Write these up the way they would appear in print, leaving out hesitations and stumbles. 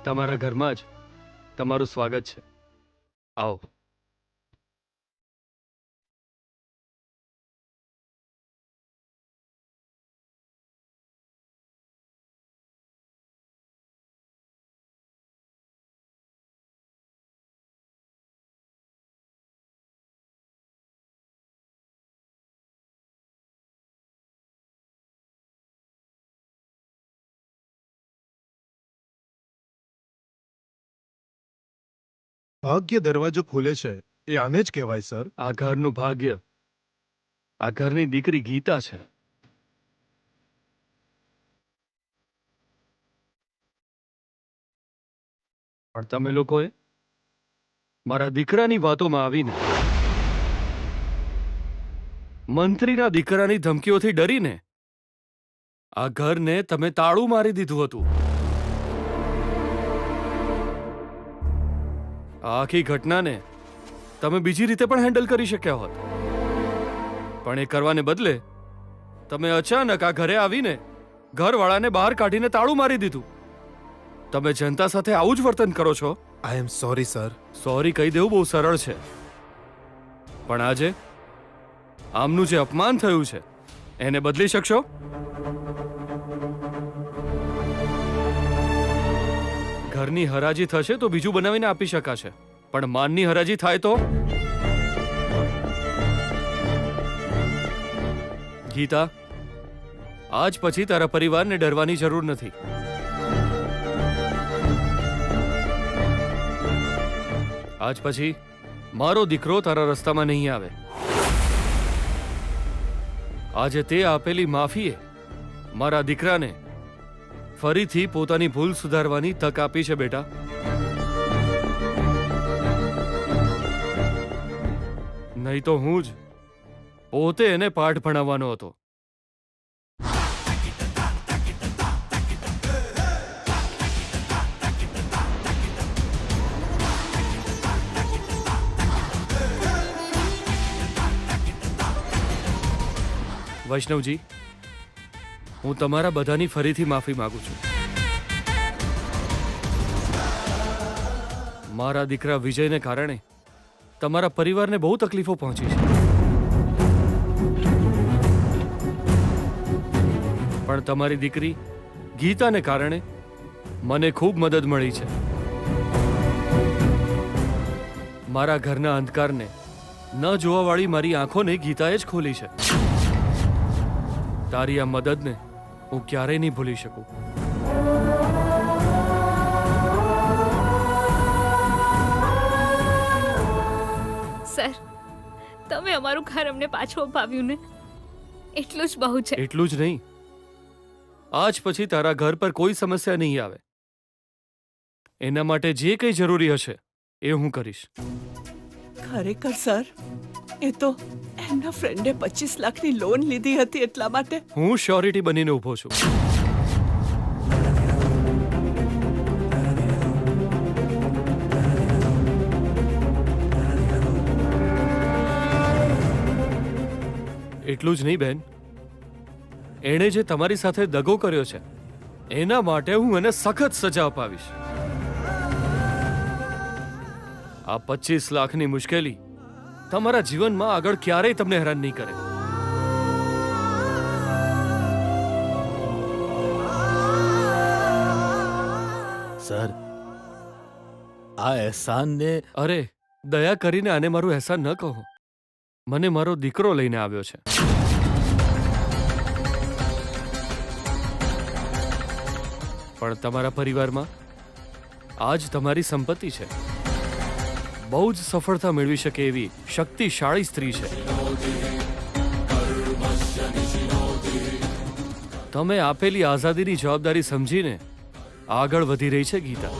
તમારા ઘરમાં જ તમારું સ્વાગત છે. આવો. ભાગ્ય દરવાજો ખોલે છે એ આને જ કહેવાય સર. આ ઘરનું ભાગ્ય આ ઘરની દીકરી ગીતા છે. પણ તમે લોકોએ મારા દીકરાની વાતોમાં આવીને મંત્રીના દીકરાની ધમકીઓથી ડરીને આ ઘરને તમે તાળું મારી દીધું હતું. આ આખી ઘટનાને તમે બીજી રીતે પણ હેન્ડલ કરી શક્યા હોત, પણ એ કરવાને બદલે તમે અચાનક આ ઘરે આવીને ઘરવાળાને બહાર કાઢીને તાળું મારી દીધું. તમે જનતા સાથે આવું જ વર્તન કરો છો. આઈ એમ સોરી સર. સોરી કહી દેવું બહુ સરળ છે, પણ આજે આમનું જે અપમાન થયું છે એને બદલી શકશો? ઘરની હરાજી થશે તો બીજું બનાવીને આપી શકાશે, પણ માનની હરાજી થાય તો? ગીતા, આજ પછી તારા પરિવારને ડરવાની જરૂર નથી. આજ પછી મારો દીકરો તારા રસ્તામાં નહીં આવે. આજે તે આપેલી માફીએ મારા દીકરાને ફરીથી પોતાની ભૂલ સુધારવાની તક આપી છે બેટા. નહીં તો હું જ પોતે એને પાઠ ભણાવવાનો હતો. વૈષ્ણવજી, હું તમારા બધાની ફરીથી માફી માંગુ છું. મારા દીકરા વિજયને કારણે તમારા પરિવારને બહુ તકલીફો પહોંચી છે, પણ તમારી દીકરી ગીતાને કારણે મને ખૂબ મદદ મળી છે. મારા ઘરના અંધકારને ન જોવાવાળી મારી આંખોને ગીતાએ જ ખોલી છે. તારી આ મદદને હું ક્યારેય નહીં ભૂલી શકું. સર, તમે અમારું ઘર અમને પાછું અપાવ્યું ને, એટલું જ બહુ છે. એટલું જ નહીં, આજ પછી તારા ઘર પર કોઈ સમસ્યા નહીં આવે. એના માટે જે કંઈ જરૂરી હશે એ હું કરીશ. ખરેખર સર, એ તો એમના ફ્રેન્ડે 25 લાખની લોન લીધી હતી એટલા માટે. હું શ્યોરિટી બનીને ઊભો છું. એટલું જ નહીં બેન, એણે જે તમારી સાથે દગો કર્યો છે એના માટે હું એને સખત સજા અપાવીશ. આ 25 લાખની મુશ્કેલી તમારા જીવનમાં આગળ ક્યારેય તમને હેરાન નહીં કરે. સર, આ એહસાનને અરે, દયા કરીને આને મારું અહેસાન ન કહો. મને મારો દીકરો લઈને આવ્યો છે. પણ તમારા પરિવારમાં આજ તમારી સંપત્તિ છે. બહુ જ સફળતા મેળવી શકે એવી શક્તિશાળી સ્ત્રી છે. તમે આપેલી આઝાદીની જવાબદારી સમજીને આગળ વધી રહી છે ગીતા.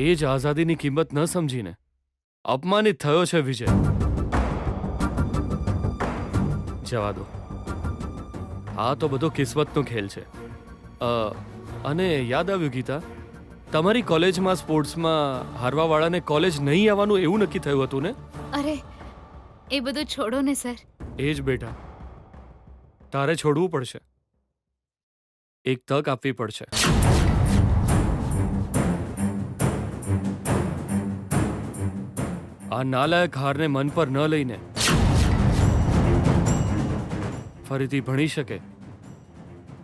એ જ આઝાદીની કિંમત ન સમજીને અપમાનિત થયો છે વિજય. જવા દો, આ તો બધો કિસ્મતનો ખેલ છે. અને યાદ આવ્યું ગીતા, તમારી કોલેજમાં સ્પોર્ટ્સમાં હારવાવાળાને કોલેજ નહીં આવવાનું એવું નક્કી થયું હતું ને? અરે, એ બધું છોડો ને સર. એ જ બેટા, તારે છોડવું પડશે. એક તક આપવી પડશે. આ નાલાયક હારને મન પર ન લઈને ફરીથી ભણી શકે,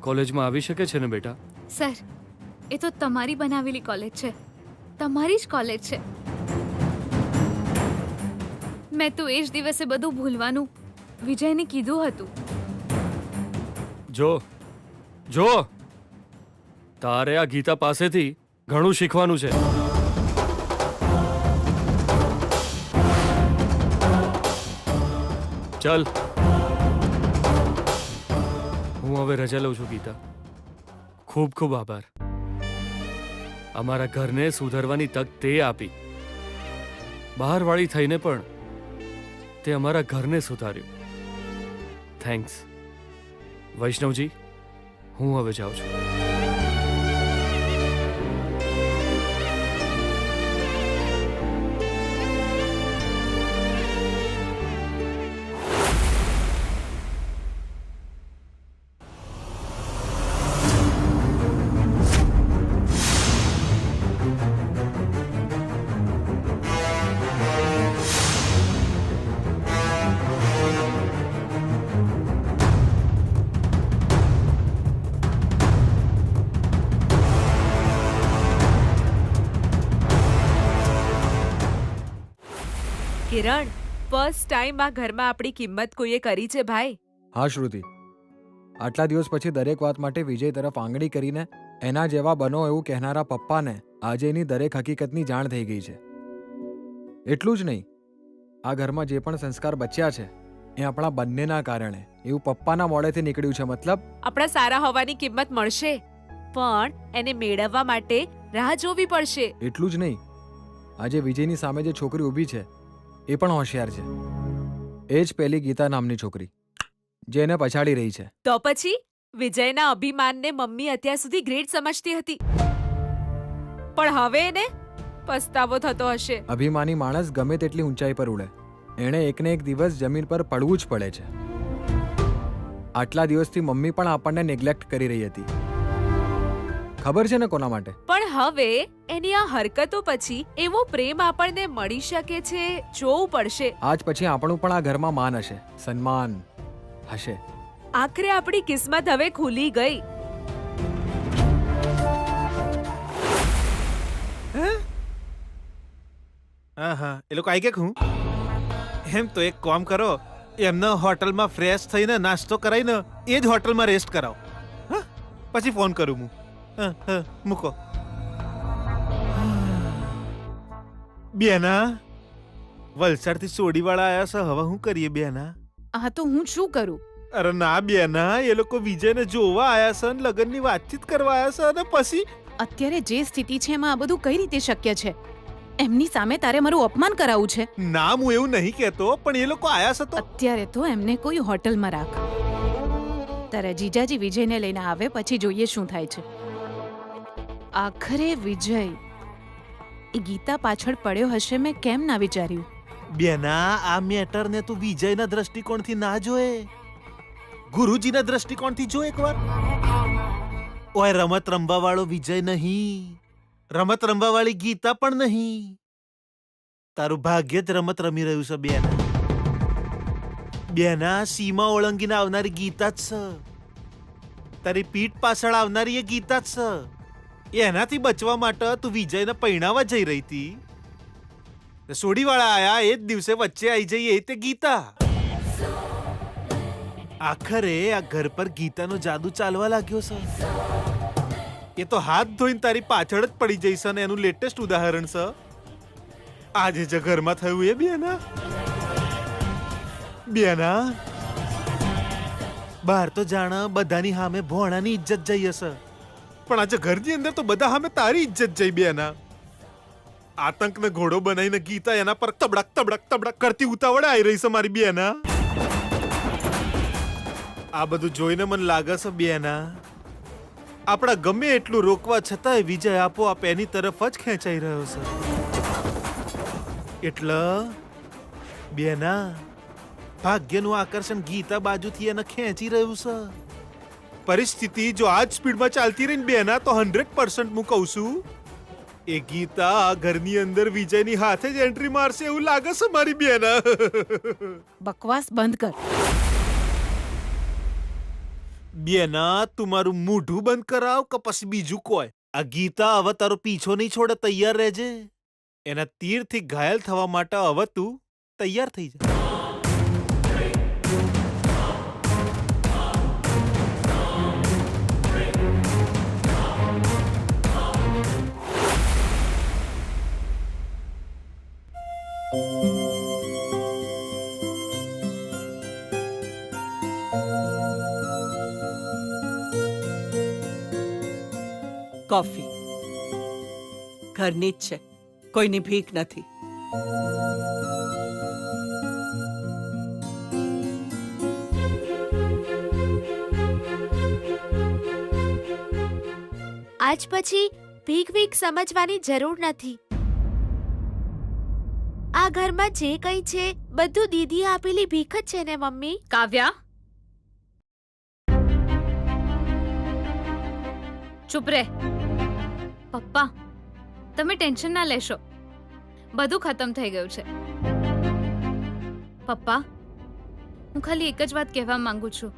કોલેજમાં આવી શકે છે ને બેટા? સર, એ તો તમારી બનાવેલી કોલેજ છે, તમારી જ કોલેજ છે. મેં તો એ જ દિવસે બધું ભૂલવાનું વિજયને કીધું હતું. જો જો તારે આ ગીતા પાસેથી ઘણું શીખવાનું છે. ચલ, હું હવે રજા લઉં છું ગીતા. ખૂબ ખૂબ આભાર. અમારા ઘરને સુધારવાની તક તે આપી. બહારવાળી થઈને પણ તે અમારા ઘરને સુધાર્યું. થેન્ક્સ. વૈષ્ણવજી, હું હવે જાઉં છું. કિરણ, ફર્સ્ટ ટાઈમ આ ઘરમાં આપણી કિંમત કોઈએ કરી છે ભાઈ. હા શ્રુતિ, આટલા દિવસ પછી દરેક વાત માટે વિજય તરફ આંગળી કરીને એના જેવા બનો એવું કહેનારા પપ્પાને આજે એની દરેક હકીકતની જાણ થઈ ગઈ છે. એટલું જ નહીં, આ ઘરમાં જે પણ સંસ્કાર બચ્યા છે એ આપણા બંનેના કારણે, એવું પપ્પાના મોડેથી નીકળ્યું છે. મતલબ આપણા સારા હોવાની કિંમત મળશે, પણ એને મેળવવા માટે રાહ જોવી પડશે. એટલું જ નહીં, આજે વિજયની સામે જે છોકરી ઊભી છે એ પણ હોશિયાર છે. એ જ પેલી ગીતા નામની છોકરી જે એને પછાડી રહી છે. તો પછી વિજયના અભિમાનને મમ્મી અત્યાર સુધી ગ્રેટ સમજતી હતી, પણ હવે એને પસ્તાવો થતો હશે. અભિમાની માણસ ગમે તેટલી ઊંચાઈ પર ઉડે, એણે એકને એક દિવસ જમીન પર પડવું જ પડે છે. આટલા દિવસથી મમ્મી પણ આપણને નેગ્લેક્ટ કરી રહી હતી. ખબર છે ને કોના માટે? પણ હવે એની આ હરકતો પછી એવો પ્રેમ આપણને મળી શકે છે, જોવું પડશે. આજ પછી આપણું પણ આ ઘરમાં માન હશે, સન્માન હશે. આખરે આપણી કિસ્મત હવે ખુલી ગઈ. હા, એ લોકો આવી ગયા. હું એમ તો એક કામ કરો, એમને હોટલમાં ફ્રેશ થઈને નાસ્તો કરાવીને એ જ હોટલમાં રેસ્ટ કરાવો. હા, પછી ફોન કરું હું. મૂકો. બેના, વલસાડથી સોડીવાળા આયા છે, હવે શું કરીએ બેના? હા તો હું શું કરું? અરે ના બેના, એ લોકો વિજયને જોવા આયા છે અને લગ્નની વાતચીત કરવા આયા છે, અને પછી અત્યારે જે સ્થિતિ છે એમાં આ બધું કઈ રીતે શક્ય છે? એમની સામે તારે મારું અપમાન કરાવવું છે? ના, હું એવું નહીં કહેતો, પણ એ લોકો આયા છે તો અત્યારે તો એમને કોઈ હોટલમાં રાખ. તારા જીજાજી વિજયને લઈને આવે પછી જોઈએ શું થાય છે. આખરે વિજય એ ગીતા પાછળ પડ્યો હશે, મેં કેમ ના વિચાર્યું? બેના, આ મેટરને તું વિજયના દ્રષ્ટિકોણથી ના જોએ, ગુરુજીના દ્રષ્ટિકોણથી જો એકવાર. ઓય રમત રમવા વાળો વિજય નહીં, રમત રમવા વાળી ગીતા પણ નહીં. તારું ભાગ્ય જ રમત રમી રહ્યું છે બેના. બેના, સીમા ઓળંગીને આવનારી ગીતા જ છે. તારી પીઠ પાછળ આવનારી એ ગીતા જ છે. એનાથી બચવા માટે તું વિજયને પૈણાવા જઈ રહી હતી. સોડીવાળા આયા એ જ દિવસે વચ્ચે આવી જઈએ તે ગીતા. આખરે આ ઘર પર ગીતાનો જાદુ ચાલવા લાગ્યો છે. એ તો હાથ ધોઈને તારી પાછળ જ પડી જઈશ, અને એનું લેટેસ્ટ ઉદાહરણ છે આજે જે ઘરમાં થયું એ. બેના, બેના, બહાર તો જાણ બધાની સામે ભોણાની ઇજ્જત જઈ હશે, પણ આજે ઘરની અંદર તો બધા સામે તારી ઇજ્જત જઈ. બેના, આતંકને ઘોડો બનાવીને ગીતા એના પર તબડક તબડક તબડક કરતી ઉતાવળે આવી રહી છે મારી બેના. આ બધું જોઈને મને લાગે છે બેના, આપણા ગમે એટલું રોકવા છતાંય વિજય આપોઆપ એની તરફ જ ખેંચાઈ રહ્યો છે. એટલે બેના, ભાગ્યનું આકર્ષણ ગીતા બાજુથી એને ખેંચી રહ્યું છે. પરિસ્થિતિ જો આ જ સ્પીડમાં ચાલતી રહીને બેના તો 100% હું કહું છું એ ગીતા આ ઘરની અંદર વિજયની હાથે જ એન્ટ્રી મારશે એવું લાગે છે મારી બેના. બકવાસ બંધ કર. બેના તું મારું મોઢું બંધ કરાવ કે પછી બીજું કોઈ. આ ગીતા હવે તારો પીછો નહીં છોડે, તૈયાર રહેજે. એના તીરથી ઘાયલ થવા માટે હવે તું તૈયાર થઈ જા. કોફી ઘરની જ છે, કોઈની ભીખ નથી. આજ પછી ભીખ ભીખ સમજવાની જરૂર નથી. આ ઘરમાં જે કંઈ છે બધું દીદી આપેલી ભીખ જ છે ને મમ્મી. કાવ્યા, ચૂપ રહે. પપ્પા, તમે ટેન્શન ના લેશો, બધું ખતમ થઈ ગયું છે. પપ્પા, હું ખાલી એક જ વાત કહેવા માંગુ છું.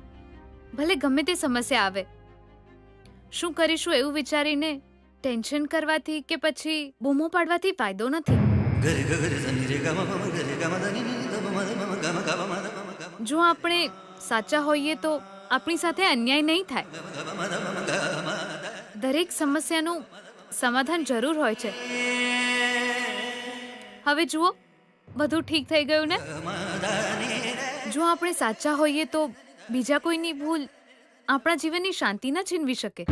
ભલે ગમે તે સમસ્યા આવે, શું કરીશું એવું વિચારીને ટેન્શન કરવાથી કે પછી બૂમો પાડવાથી ફાયદો નથી. જો આપણે સાચા હોઈએ તો આપણી સાથે અન્યાય નહીં થાય. દરેક સમસ્યાનું સમાધાન જરૂર હોય છે. હવે જુઓ, બધું ઠીક થઈ ગયું ને. જો આપણે સાચા હોઈએ તો બીજા કોઈની ભૂલ આપણા જીવનની શાંતિ ન છીનવી શકે.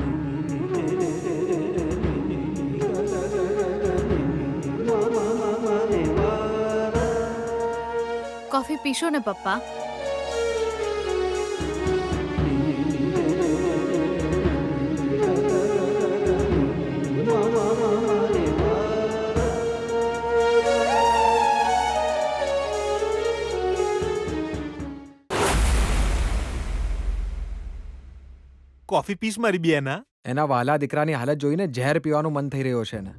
કોફી પીશો ને પપ્પા? કોફી પીસ મારી બેના? એના વાલા દીકરાની હાલત જોઈને ઝેર પીવાનું મન થઈ રહ્યો છે ને,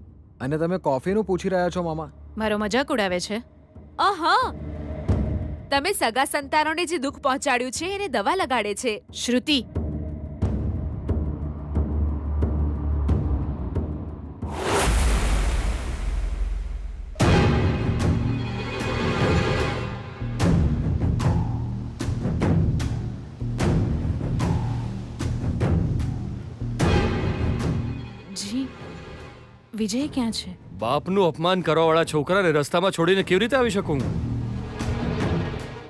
અને તમે કોફીનું પૂછી રહ્યા છો મામા? મારો મજાક ઉડાવે છે? અહં, તમે સગા સંતાનોને જે દુઃખ પહોંચાડ્યું છે એને દવા લગાડે છે. શ્રુતિ, જી વિજય ક્યાં છે? બાપનું અપમાન કરવાવાળા છોકરાને રસ્તામાં છોડીને કેવી રીતે આવી શકું?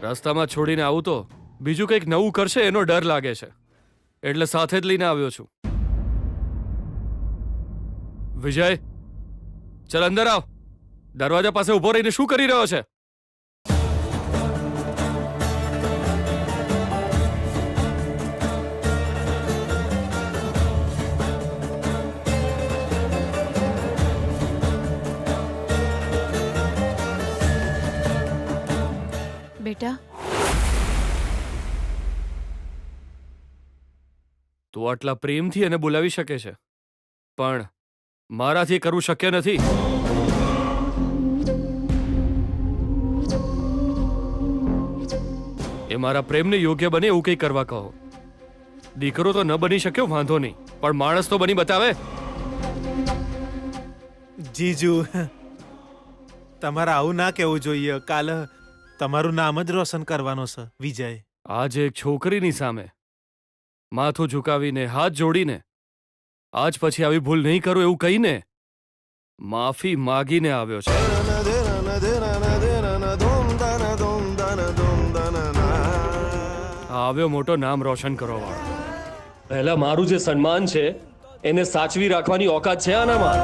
રસ્તામાં છોડીને આવું તો બીજું કંઈક નવું કરશે એનો ડર લાગે છે, એટલે સાથે જ લઈને આવ્યો છું. વિજય, ચલ અંદર આવ. દરવાજા પાસે ઉભો રહીને શું કરી રહ્યો છે? બેટા, તું આટલા પ્રેમથી એને બોલાવી શકે છે, પણ મારાથી કરવું શક્ય નથી. એ મારા પ્રેમને યોગ્ય બને એવું કંઈ કરવા કહો. દીકરો તો ન બની શક્યો, વાંધો નહીં, પણ માણસ તો બની બતાવે. જીજુ, તમારે આવું ના કહેવું જોઈએ. કાલે તમારું નામ જ રોશન કરવાનો છે વિજય. આજે એક છોકરીની સામે માથું ઝુકાવીને હાથ જોડીને આજ પછી આવી ભૂલ નહીં કરું એવું કહીને માફી માગીને આવ્યો છે. આવ્યો મોટો નામ રોશન કરવા વાળો. પહેલા મારું જે સન્માન છે એને સાચવી રાખવાની ઓકાત છે આનામાં.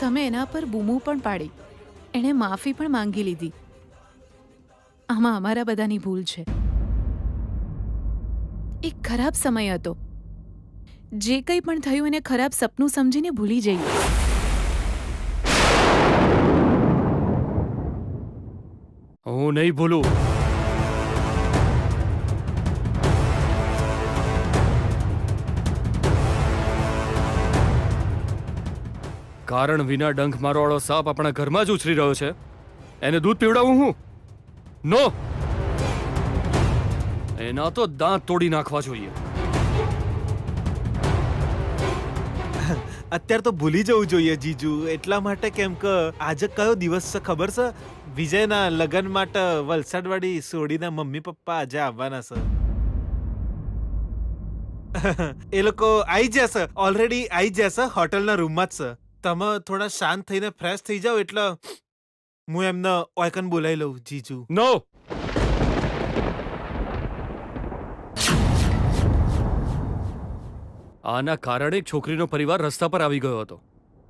તમે એના પર બૂમો પણ પાડી, એણે માફી પણ માંગી લીધી. આમાં અમારા બધાની ભૂલ છે. એક ખરાબ સમય હતો. જે કંઈ પણ થયું એને ખરાબ સપનું સમજીને ભૂલી જઈએ. નહીં ભૂલું. કારણ વિના ડંખ મારવાળો સાપ આપણા ઘરમાં જ ઉછરી રહ્યો છે, એને દૂધ પીવડાવું હું? નો, એના તો દાંત તોડી નાખવા જોઈએ. અત્યારે તો ભૂલી જવું જોઈએ જીજુ, એટલા માટે કેમ કે આજે કયો દિવસ છે ખબર છે? વિજયના લગ્ન માટે વલસાડ વાળી સોડીના મમ્મી પપ્પા આજે આવવાના છે. એ લોકો આવી જશે, ઓલરેડી આવી જશે, હોટલના રૂમમાં જ છે. તમે થોડા શાંત થઈને ફ્રેશ થઈ જાઓ એટલે હું એમને ઓયકન બોલાવી લઉં જીજુ. નો, આના કારણે એક છોકરીનો પરિવાર રસ્તા પર આવી ગયો હતો.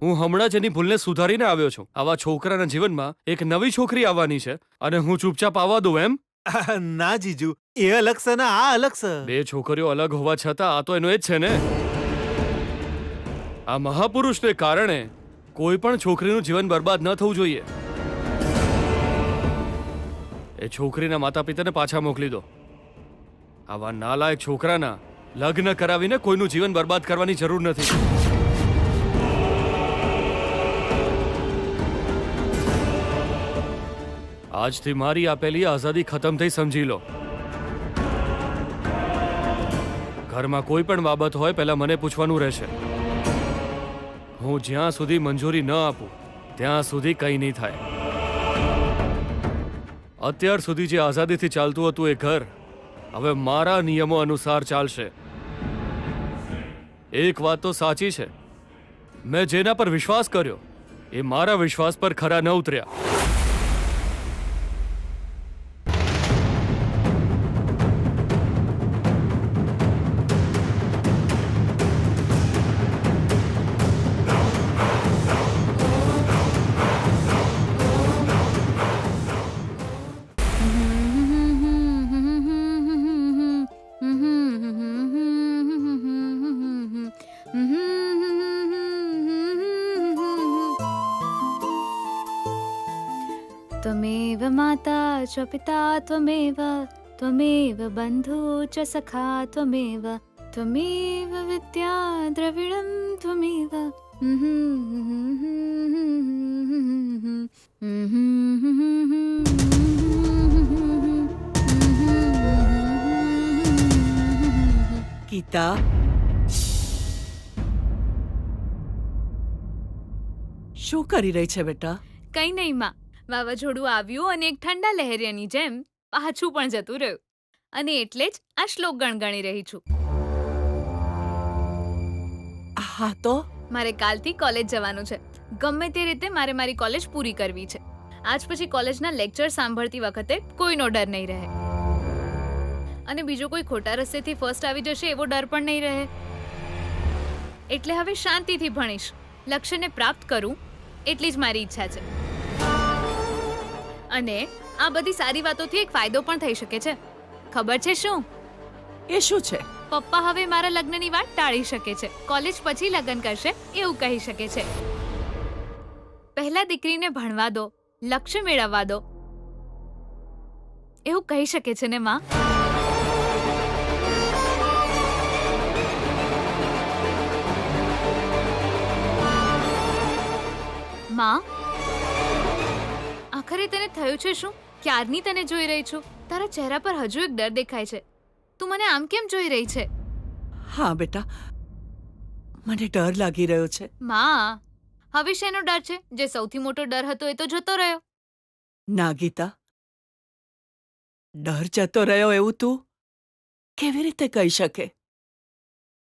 હું હમણાં જ એની ભૂલને સુધારીને આવ્યો છું. આવા છોકરાના જીવનમાં એક નવી છોકરી આવવાની છે અને હું ચૂપચાપ આવવા દઉં એમ? ના જીજુ, એ અલગ છે ને આ અલગ છે. બે છોકરીઓ અલગ હોવા છતાં આ તો એનો એ જ છે ને. આ મહાપુરુષને કારણે કોઈ પણ છોકરીનું જીવન બરબાદ ન થવું જોઈએ. એ છોકરીના માતા પિતાને પાછા મોકલી દો. આવા નાલાયક છોકરાના લગ્ન કરાવીને કોઈનું જીવન બરબાદ કરવાની જરૂર નથી. આજથી મારી આપેલી આઝાદી ખતમ થઈ, સમજી લો. ઘરમાં કોઈ પણ બાબત હોય પહેલા મને પૂછવાનું રહેશે. હું જ્યાં સુધી મંજૂરી ન આપું ત્યાં સુધી કંઈ નહીં થાય. અત્યાર સુધી જે આઝાદીથી ચાલતું હતું એ ઘર હવે મારા નિયમો અનુસાર ચાલશે. એક વાત તો સાચી છે, મેં જેના પર વિશ્વાસ કર્યો એ મારા વિશ્વાસ પર ખરા ન ઉતર્યા. त्वमेव माता च पिता त्वमेव त्वमेव बन्धु च सखा त्वमेव त्वमेव विद्या द्रविणं त्वमेव ગીતા, શું કરી રહી છે બેટા? કંઈ નહીં માં, વાવાઝોડું આવ્યું અને એક ઠંડા લહેરિયાની જેમ પાછું પણ જતું રહ્યું, અને એટલે જ આ શ્લોક ગણગણી રહી છું. હા તો મારે કાલથી કોલેજ જવાનું છે. ગમે તે રીતે મારે મારી કોલેજ પૂરી કરવી છે. આજ પછી કોલેજના લેક્ચર સાંભળતી વખતે કોઈનો ડર નહીં રહે, અને બીજો કોઈ ખોટા રસ્તેથી ફર્સ્ટ આવી જશે એવો ડર પણ નહીં રહે. એટલે હવે શાંતિથી ભણીશ, લક્ષ્યને પ્રાપ્ત કરું એટલી જ મારી ઈચ્છા છે. અને આ બધી સારી વાતોથી એક ફાયદો પણ થઈ શકે છે. ખબર છે શું? એ શું છે? પપ્પા હવે મારા લગ્નની વાત ટાળી શકે છે, કોલેજ પછી લગ્ન કરશે એવું કહી શકે છે. પહેલા દીકરીને ભણવા દો, લક્ષ્ય મેળવવા દો એવું કહી શકે છે ને માં? માં, આખરે તને થયું છે શું? ક્યારની તને જોઈ રહી છું, તારા ચહેરા પર હજુ એક ડર દેખાય છે. તું મને આમ કેમ જોઈ રહી છે? હા બેટા, મને ડર લાગી રહ્યો છે. માં, હવે શેનો ડર છે? જે સૌથી મોટો ડર હતો એ તો જતો રહ્યો. ના ગીતા, ડર જતો રહ્યો એવું તું કેવી રીતે કહી શકે?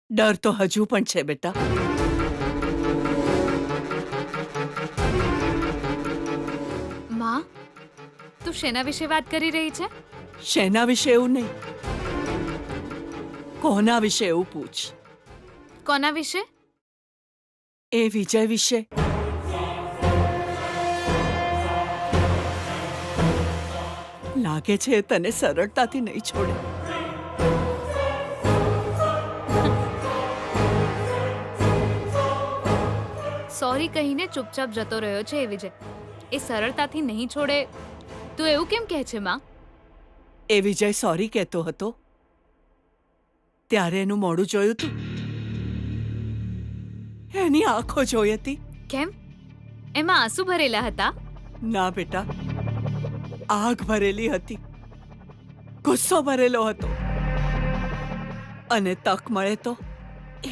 ડર તો હજુ પણ છે બેટા. માં, તું શેના વિશે વાત કરી રહી છે? શેના વિશે એવું નહીં, કોના વિશે એવું પૂછ. કોના વિશે? એ વિજય વિશે. લાગે છે એ તને સરળતાથી નહીં છોડે. સોરી કહીને ચૂપચાપ જતો રહ્યો છે એ વિજય. એ સરળતાથી નહીં છોડે તું એવું કેમ કહે છે માં? એ વિજય સોરી કહેતો હતો ત્યારે એનું મોઢું જોયું તું? એની આંખો જોઈ હતી? કેમ? એમાં આંસુ ભરેલા હતા? ના બેટા, આગ ભરેલી હતી, ગુસ્સો ભરેલો હતો. અને તક મળે તો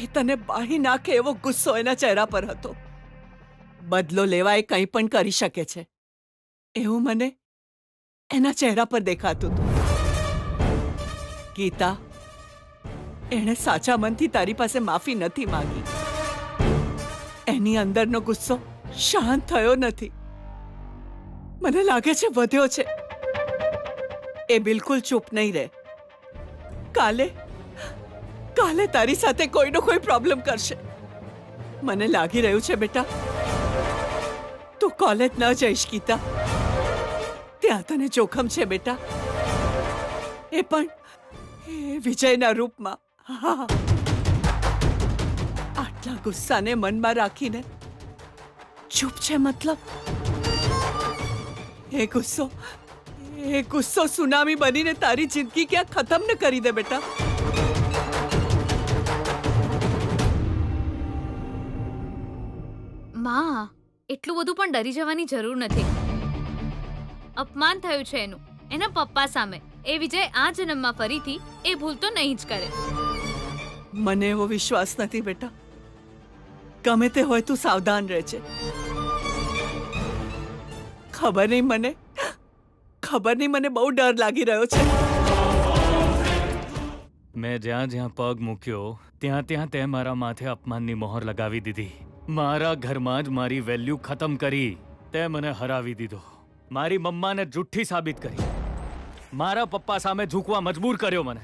એ તને બાળી નાખે એવો ગુસ્સો એના ચહેરા પર હતો. બદલો લેવા એ કંઈ પણ કરી શકે છે એવું મને એના ચહેરા પર દેખાતું હતું. ગીતા, એણે સાચા મનથી તારી પાસે માફી નથી માંગી. એની અંદરનો ગુસ્સો શાંત થયો નથી. મને લાગે છે વધ્યો છે. એ બિલકુલ ચૂપ નહીં રહે. કાલે તારી સાથે કોઈનો કોઈ પ્રોબ્લેમ કરશે. મને લાગી રહ્યું છે બેટા તું કોલેજ ન જઈશ ગીતા. ત્યાં તને જોખમ છે બેટા, એ પણ એ વિજયના રૂપમાં. હા, આટલા ગુસ્સાને મનમાં રાખીને ચૂપ છે મતલબ? એ ગુસ્સો સુનામી બનીને તારી જિંદગી ક્યાં ખતમ ન કરી દે બેટા. માં, એટલું બધું પણ ડરી જવાની જરૂર નથી. અપમાન થયું છે એનું એના પપ્પા સામે. એ વિજય આ જન્મમાં ફરીથી એ ભૂલ તો નહીં જ કરે. મને એવો વિશ્વાસ નથી બેટા. ગમે તે હોય તું સાવધાન રહેજે. ખબર નહીં મને બહુ ડર લાગી રહ્યો છે. મેં જ્યાં જ્યાં પગ મૂક્યો ત્યાં ત્યાં તે મારા માથે અપમાનની મોહર લગાવી દીધી. મારા ઘરમાં જ મારી વેલ્યુ ખતમ કરી. તે મને હરાવી દીધો. મારી મમ્માને જુઠ્ઠી સાબિત કરી. મારા પપ્પા સામે ઝૂકવા મજબૂર કર્યો મને.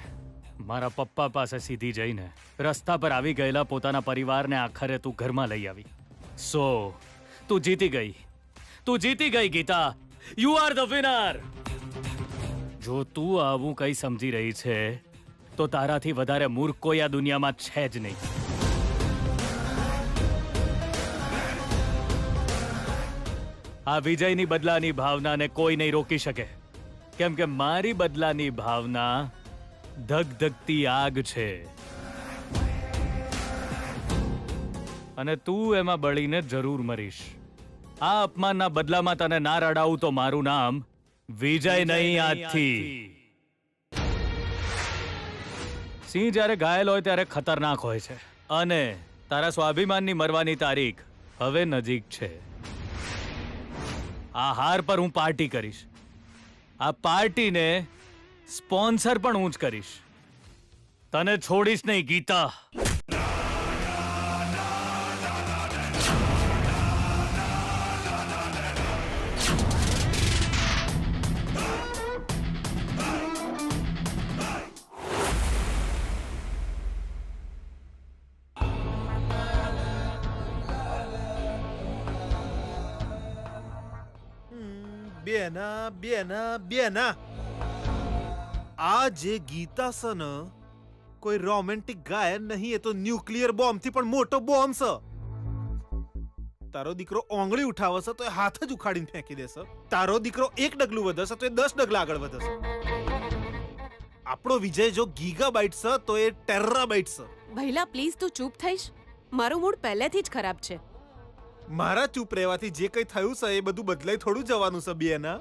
મારા પપ્પા પાસે સીધી જઈને રસ્તા પર આવી ગયેલા પોતાના પરિવારને આખરે તું ઘરમાં લઈ આવી. સો તું જીતી ગઈ Geeta. You are the winner. જો તું આવું કઈ સમજી રહી છે તો તારાથી વધારે મૂર્ખ કોઈ આ દુનિયામાં છે જ નહીં. આ વિજયની બદલાની ભાવનાને કોઈ નહીં રોકી શકે, કેમ કે મારી બદલાની ભાવના ધગધગતી આગ છે અને તું એમાં બળીને જરૂર મરીશ. આ અપમાનના બદલામાં તને ના રડાવું તો મારું નામ વિજય નહીં આજથી. સિંહ જ્યારે ઘાયલ હોય ત્યારે ખતરનાક હોય છે અને તારા સ્વાભિમાનની મરવાની તારીખ હવે નજીક છે. આ હાર પર હું પાર્ટી કરીશ. આ પાર્ટીને સ્પોન્સર પણ હું જ કરીશ. તને છોડીશ નહીં ગીતા. બેના આ જે ગીતા છે ને કોઈ રોમેન્ટિક ગાયન નહીં, એ તો ન્યુક્લિયર બોમ્બ થી પણ મોટો બોમ્બ છે. તારો દીકરો ઓંગળી ઉઠાવે છે તો એ હાથ જ ઉખાડીને ફેંકી દેશે. તારો દીકરો એક ડગલું વધશે તો એ 10 ડગલા આગળ વધશે. આપણો વિજય જો ગીગાબાઇટ છે તો એ ટેરાબાઇટ છે. ભૈલા પ્લીઝ તું ચૂપ થઈશ. મારો મૂડ પહેલેથી જ ખરાબ છે. મારા ચૂપ રહેવાથી જે કંઈ થયું છે એ બધું બદલાઈ થોડું જવાનું છે બેના.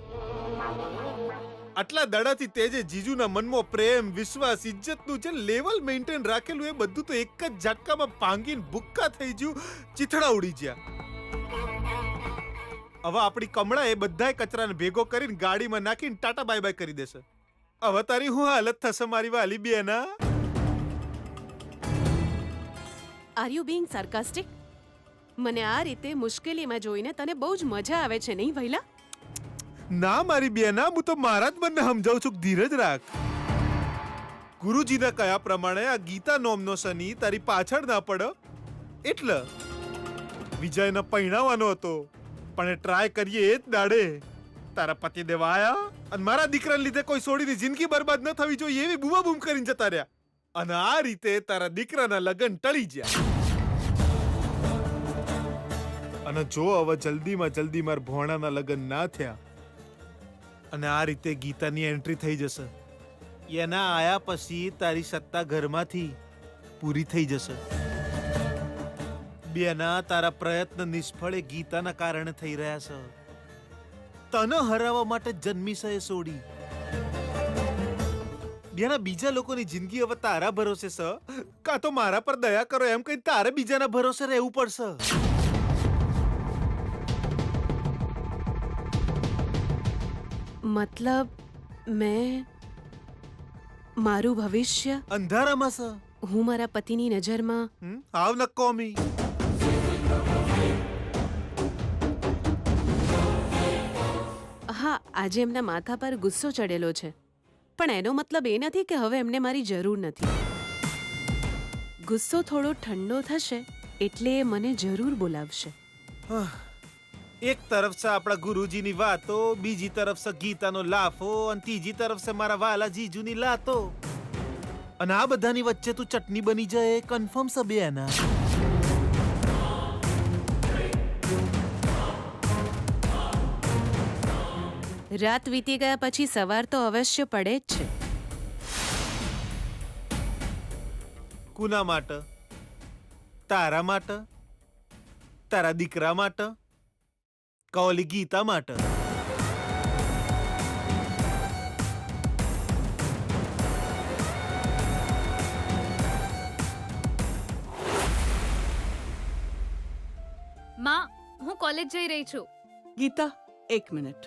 આટલા દાડાથી તે જે જીજુના મનમાં પ્રેમ, વિશ્વાસ, ઇજ્જતનું જે લેવલ મેન્ટેન રાખેલું એ બધું તો એક જ ઝટકામાં ભાંગીને ભૂક્કા થઈ ગયું, ચીથડા ઉડી ગયા. હવે આપણી કમળા એ બધાય કચરાને ભેગો કરીને ગાડીમાં નાખીને ટાટા બાય બાય કરી દેશે. હવે તારી હું હાલત થશે મારી વાલી બેના? Are you being sarcastic? મને આ રીતે મુશ્કેલીમાં જોઈને તને બહુ જ મજા આવે છે નહીં ભૈલા? ના મારી બેના, હું તો મારા જ મનને સમજાવું છું. ધીરજ રાખ. ગુરુજીના કયા પ્રમાણે આ ગીતા નોમનો શનિ તારી પાછળ ના પડે એટલે વિજયને પૈણાવાનો હતો, પણ એ ટ્રાય કરીએ એ જ દાડે તારા પતિદેવ આયા અને મારા દીકરાને લીધે કોઈ છોડીની જિંદગી બરબાદ ન થવી જોઈએ એવી બૂમા બૂમ કરીને જતા રહ્યા. અને આ રીતે તારા દીકરાના લગ્ન ટળી ગયા. અને જો હવે જલ્દીમાં જલ્દી મારા ભોણાના લગ્ન ના થયા અને આ રીતે ગીતાની એન્ટ્રી થઈ જશે. એના આયા પછી તારી સત્તા ઘરમાંથી પૂરી થઈ જશે. બેના તારા પ્રયત્ન નિષ્ફળ એ ગીતાના કારણે થઈ રહ્યા છે. તને હરાવવા માટે જન્મી છે એ સોડી. બેના બીજા લોકોની જિંદગી હવે તારા ભરોસે છે, કાં તો મારા પર દયા કરો એમ કઈ તારે બીજાના ભરોસે રહેવું પડશે. મતલબ મેં મારું ભવિષ્ય અંધારામાં છે. હું મારા પતિની નજરમાં આવ નકોમી. હા, આજે એમના માથા પર ગુસ્સો ચડેલો છે, પણ એનો મતલબ એ નથી કે હવે એમને મારી જરૂર નથી. ગુસ્સો થોડો ઠંડો થશે એટલે એ મને જરૂર બોલાવશે. એક તરફ છે આપણા ગુરુજીની વાતો, બીજી તરફ છે ગીતાનો લાફો, અને ત્રીજી તરફ છે મારા વાલા જીજુની લાતો. અને આ બધાની વચ્ચે તું ચટણી બની જાય એ કન્ફર્મ છે બેના. રાત વીતી ગયા પછી સવાર તો અવશ્ય પડે જ છે. કુના માટે? તારા માટે? તારા દીકરા માટે? કૌલી ગીતા માટે? માં, હું કોલેજ જઈ રહી છું. ગીતા, એક મિનિટ.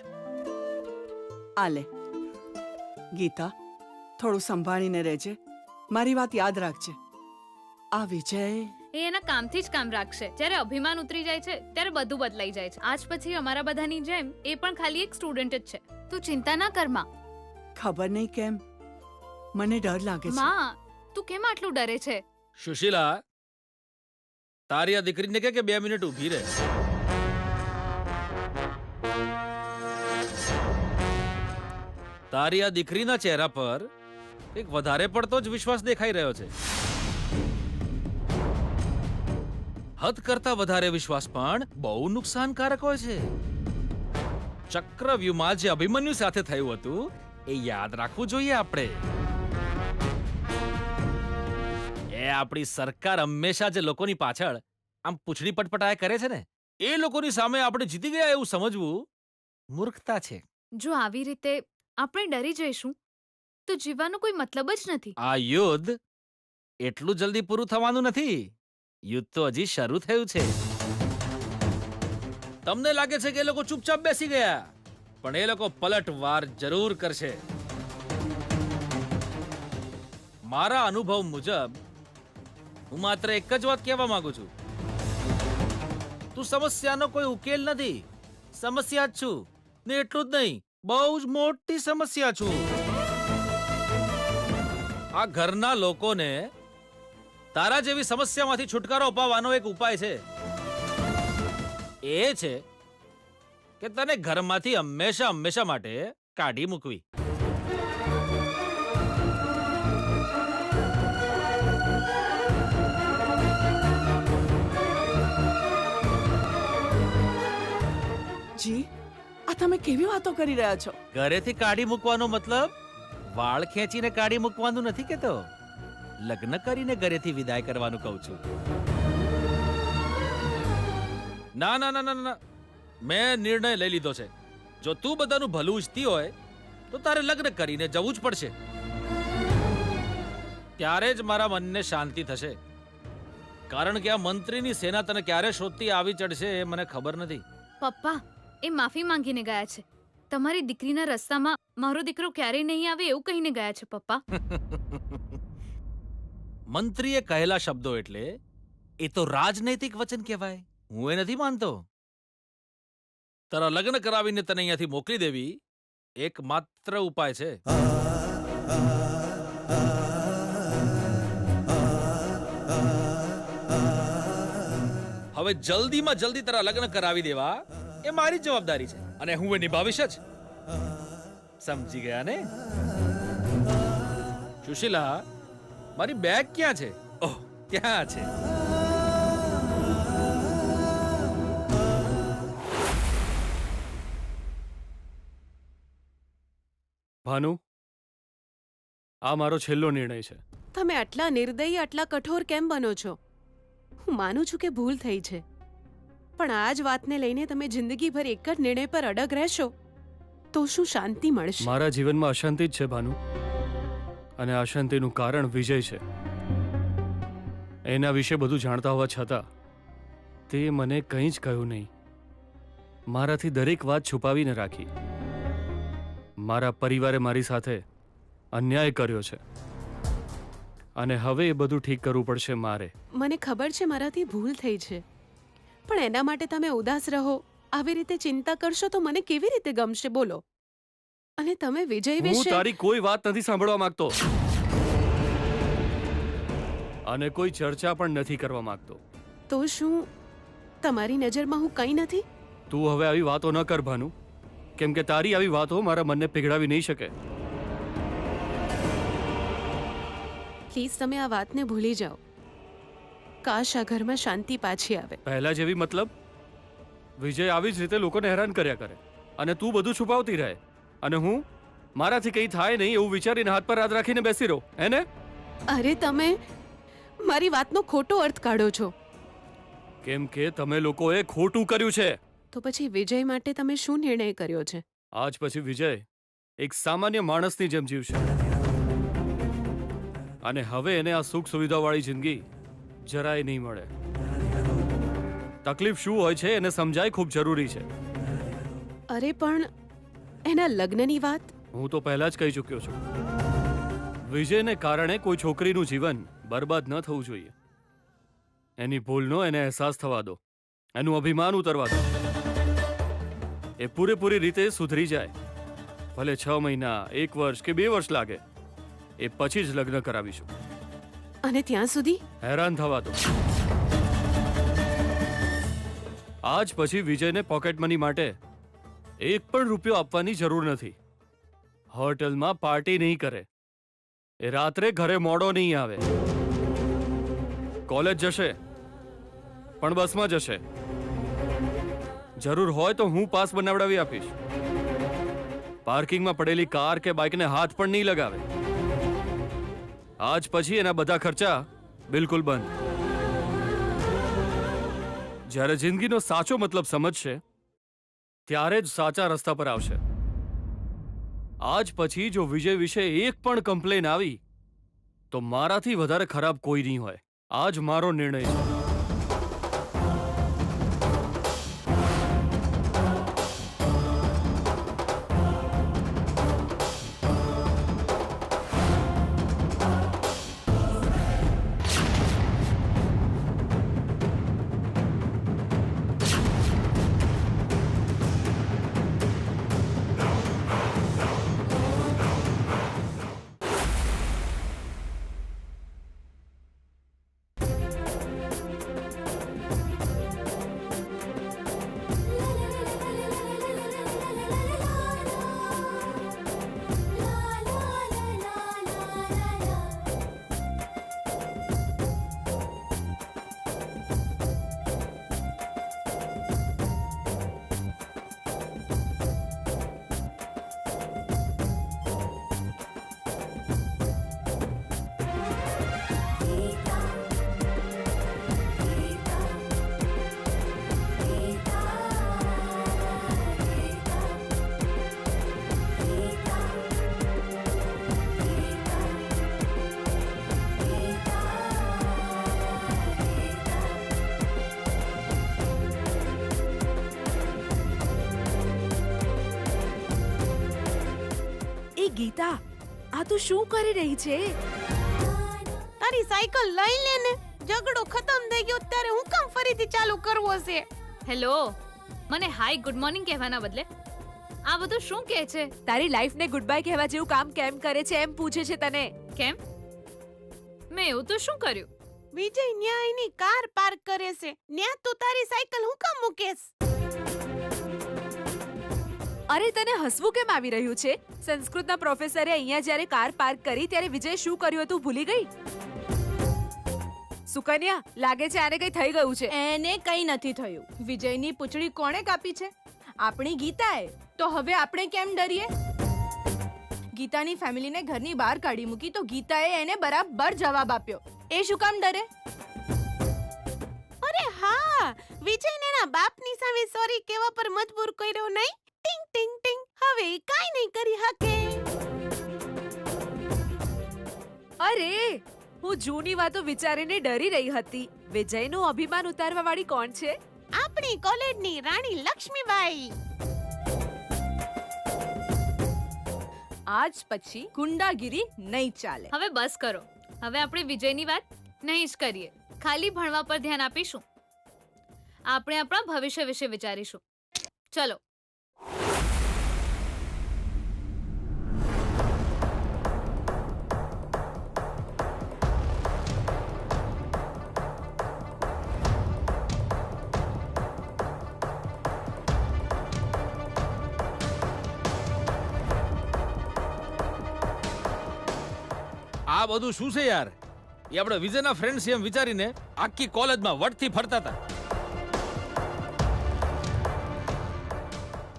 આ લે ગીતા, થોડું સંભાળીને રહેજે. મારી વાત યાદ રાખજે. આ વિજય એ એના કામથી જ કામ રાખશે. જ્યારે અભિમાન ઉતરી જાય છે ત્યારે બધું બદલાઈ જાય છે. આજ પછી અમારા બધાની જેમ એ પણ ખાલી એક સ્ટુડન્ટ જ છે. તું ચિંતા ના કર માં. ખબર નહીં કેમ મને ડર લાગે છે. માં, તું કેમ આટલું ડરે છે? સુશીલા, તારી આ દીકરીને કે 2 મિનિટ ઊભી રહે. તારી આ દીકરીના ચહેરા પર એક વધારે પડતો જ વિશ્વાસ દેખાઈ રહ્યો છે. હદ કરતા વધારે વિશ્વાસ પણ બહુ નુકસાનકારક હોય છે. ચક્રવ્યુહમાં જે અભિમન્યુ સાથે થયું હતું એ યાદ રાખવું જોઈએ આપણે. એ આપણી સરકાર હંમેશા જે લોકોની પાછળ આમ પૂંછડી પટપટાય કરે છે ને, એ લોકોની સામે આપણે જીતી ગયા એવું સમજવું મૂર્ખતા છે. જો આવી રીતે આપણે ડરી જઈશું તો જીવવાનો કોઈ મતલબ જ નથી. આ યુદ્ધ એટલું જલ્દી પૂરું થવાનું નથી. યુદ્ધ તો હજી શરૂ થયું છે. તમને લાગે છે કે એ લોકો ચૂપચાપ બેસી ગયા, પણ એ લોકો પલટવાર જરૂર કરશે. મારા અનુભવ મુજબ હું માત્ર એક જ વાત કહેવા માંગુ છું. તું સમસ્યાનો કોઈ ઉકેલ નથી, સમસ્યા જ છું. ને એટલું જ નહીં, બહુ જ મોટી સમસ્યા છું. આ ઘરના લોકોને તારા જેવી સમસ્યામાંથી છુટકારો અપાવવાનો એક ઉપાય છે. એ છે કે તને ઘરમાંથી હંમેશા હંમેશા માટે કાઢી મૂકવી. જી, આ તમે કેવી વાતો કરી રહ્યા છો? ઘરેથી કાઢી મૂકવાનો મતલબ વાળ ખેંચીને કાઢી મૂકવાનું નથી કેતો. લગ્ન કરીને ઘરેથી વિદાય કરવાનું કહું છું. ના ના ના ના ના, મેં નિર્ણય લઈ લીધો છે. જો તું બધાનું ભલું ઈચ્છતી હોય તો તારે લગ્ન કરીને જવું જ પડશે. ત્યારે જ મારા મનને શાંતિ થશે. કારણ કે આ મંત્રીની સેના તને ક્યારે શોધતી આવી ચડશે એ મને ખબર નથી. પપ્પા, એ માફી માંગીને ગયા છે. તમારી દીકરીના રસ્તામાં મારો દીકરો ક્યારેય નહીં આવે એવું કહીને ગયા છે પપ્પા. મંત્રીએ કહેલા શબ્દો એટલે એ તો રાજનૈતિક વચન કહેવાય. હું એ નથી માનતો. તારા લગ્ન કરાવીને તને અહીંયાથી મોકલી દેવી એક માત્ર ઉપાય છે. હવે જલ્દીમાં જલ્દી તારા લગ્ન કરાવી દેવા એ મારી જવાબદારી છે અને હું એ નિભાવીશ જ. સમજી ગયા ને? સુશીલા, મારી બેગ ક્યાં છે? ઓહ, ત્યાં છે. ભાનુ, આ મારો છેલ્લો નિર્ણય છે. તમે આટલા નિર્દયી આટલા કઠોર કેમ બનો છો? હું માનું છું કે ભૂલ થઈ છે, પણ આ જ વાતને લઈને તમે જિંદગીભર એક જ નિર્ણય પર અડગ રહેશો તો શું શાંતિ મળશે? મારા જીવનમાં અશાંતિ જ છે ભાનુ, અને આ અશાંતિનું કારણ વિજય છે. એના વિશે બધું જાણતા હોવા છતાં તે મને કંઈ જ કહ્યું નહીં. મારાથી દરેક વાત છુપાવીને રાખી. મારા પરિવારે મારી સાથે અન્યાય કર્યો છે, અને હવે એ બધું ઠીક કરવું પડશે મારે. મને ખબર છે મારાથી ભૂલ થઈ છે, પણ એના માટે તમે ઉદાસ રહો, આવી રીતે ચિંતા કરશો તો મને કેવી રીતે ગમશે બોલો? અને તમે વિજય હું વિશે તારી કોઈ વાત નથી સાંભળવા માંગતો, અને કોઈ ચર્ચા પણ નથી કરવા માંગતો. તો શું તમારી નજરમાં હું કંઈ નથી? તું હવે આવી વાતો ન કર ભાનુ, કેમ કે તારી આવી વાતો મારા મનને પીગળાવી નહીં શકે. પ્લીઝ તમે આ વાતને ભૂલી જાઓ. કાશ આ ઘરમાં શાંતિ પાછી આવે. પહેલા જેવી મતલબ વિજય આવી જ રીતે લોકોને હેરાન કર્યા કરે, અને તું બધું છુપાવતી રહે, અને હું મારાથી કંઈ થાય નહીં એવું વિચારીને હાથ પર હાથ રાખીને બેસી રહું, હે ને? અરે તમે મારી વાતનો ખોટો અર્થ કાઢો છો. કેમ કે તમે લોકોએ ખોટું કર્યું છે. તો પછી વિજય માટે તમે શું નિર્ણય કર્યો છે? આજ પછી વિજય એક સામાન્ય માણસની જેમ જીવશે, અને હવે એને આ સુખ સુવિધાવાળી જિંદગી જરાય નહીં મળે. તકલીફ શું હોય છે એને સમજાય ખૂબ જરૂરી છે. અરે પણ એના લગ્નની વાત? હું તો પહેલા જ કહી ચૂક્યો છું, વિજયને કારણે કોઈ છોકરીનું જીવન બરબાદ ન થવું જોઈએ. એની ભૂલનો એને અહેસાસ થવા દો, એનું અભિમાન ઉતરવા દો. એ પૂરેપૂરી રીતે સુધરી જાય, ભલે 6 મહિના, 1 વર્ષ કે 2 વર્ષ લાગે, એ પછી જ લગ્ન કરાવીશું. અને ત્યાં સુધી હેરાન થવા દો. આજ પછી વિજયને પોકેટ મની માટે 1 પણ રૂપિયો આપવાની જરૂર નથી. હોટલમાં પાર્ટી નહીં કરે, એ રાત્રે ઘરે મોડો નહીં આવે. કોલેજ જશે પણ બસમાં જશે. જરૂર હોય તો હું પાસ બનાવડાવી આપીશ. પાર્કિંગમાં પડેલી કાર કે બાઇકને હાથ પણ નહીં લગાવે. આજ પછી એના બધા ખર્ચા બિલકુલ બંધ. જ્યારે જિંદગીનો સાચો મતલબ સમજશે ત્યારે જ સાચા રસ્તા પર આવશે. આજ પછી જો વિજય વિશે એક પણ કમ્પ્લેન આવી તો મારાથી વધારે ખરાબ કોઈ નહીં હોય. આજ મારો નિર્ણય છે. ગીતા, આ તું શું કરી રહી છે? તારી સાયકલ લઈ લે ને. ઝઘડો ખતમ થઈ ગયો ત્યારે હું કામ ફરીથી ચાલુ કરવો છે? હેલો, મને હાય ગુડ મોર્નિંગ કહેવાના બદલે આ બધું શું કહે છે? તારી લાઈફને ગુડ બાય કહેવા જેવું કામ કેમ કરે છે એમ પૂછે છે તને. કેમ? મેં એવું તો શું કર્યું? વિજય ન્યા એની કાર પાર્ક કરે છે, ન્યા તું તારી સાયકલ હું કામ મૂકેસ? અરે તને હસવું કેમ આવી રહ્યું છે? સંસ્કૃતના પ્રોફેસરે અહીંયા જ્યારે કાર પાર્ક કરી ત્યારે વિજય શું કર્યું હતું ભૂલી ગઈ? સુકન્યા, લાગે છે આને કઈ થઈ ગયું છે. એને કઈ નથી થયું. વિજયની પૂંછડી કોણે કાપી છે? આપણી ગીતાએ. તો હવે આપણે કેમ ડરીએ? ગીતાની ફેમિલીને ઘરની બહાર કાઢી મૂકી તો ગીતાએ એને બરાબર જવાબ આપ્યો. એ શું કામ ડરે? અરે હા, વિજયને એના બાપની સામે સોરી કહેવા પર મજબૂર કર્યો નહીં. ટિંગ ટિંગ ટિંગ. હવે એ કાઈ નહીં કરી શકે. અરે હું જૂની વાતો વિચારીને ડરી રહી હતી. વિજયનું અભિમાન ઉતારવા વાળી કોણ છે? આપણી કોલેજની રાણી લક્ષ્મીબાઈ. આજ પછી ગુંડાગીરી નહીં ચાલે. હવે બસ કરો. હવે આપણે વિજયની વાત નહીં જ કરીએ. ખાલી ભણવા પર ધ્યાન આપીશું. આપણે આપણા ભવિષ્ય વિશે વિચારીશું. ચલો. આ બધું શું છે યાર? એ આપણે વિજયના ફ્રેન્ડ્સ એમ વિચારીને આખી કોલેજમાં વટથી ફરતા હતા.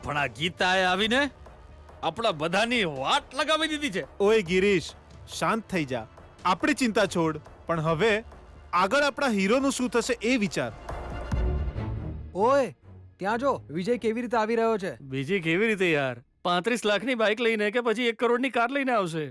પણ આ ગીતાએ આવીને આપણા બધાની વાટ લગાવી દીધી છે. ઓય ગિરીશ, શાંત થઈ જા. આપણી ચિંતા છોડ, પણ હવે આગળ આપણા હીરોનું શું થશે એ વિચાર. ઓય ત્યાં જો, વિજય કેવી રીતે આવી રહ્યો છે. બીજી કેવી રીતે યાર? 35 લાખની બાઇક લઈને કે પછી 1 કરોડની કાર લઈને આવશે.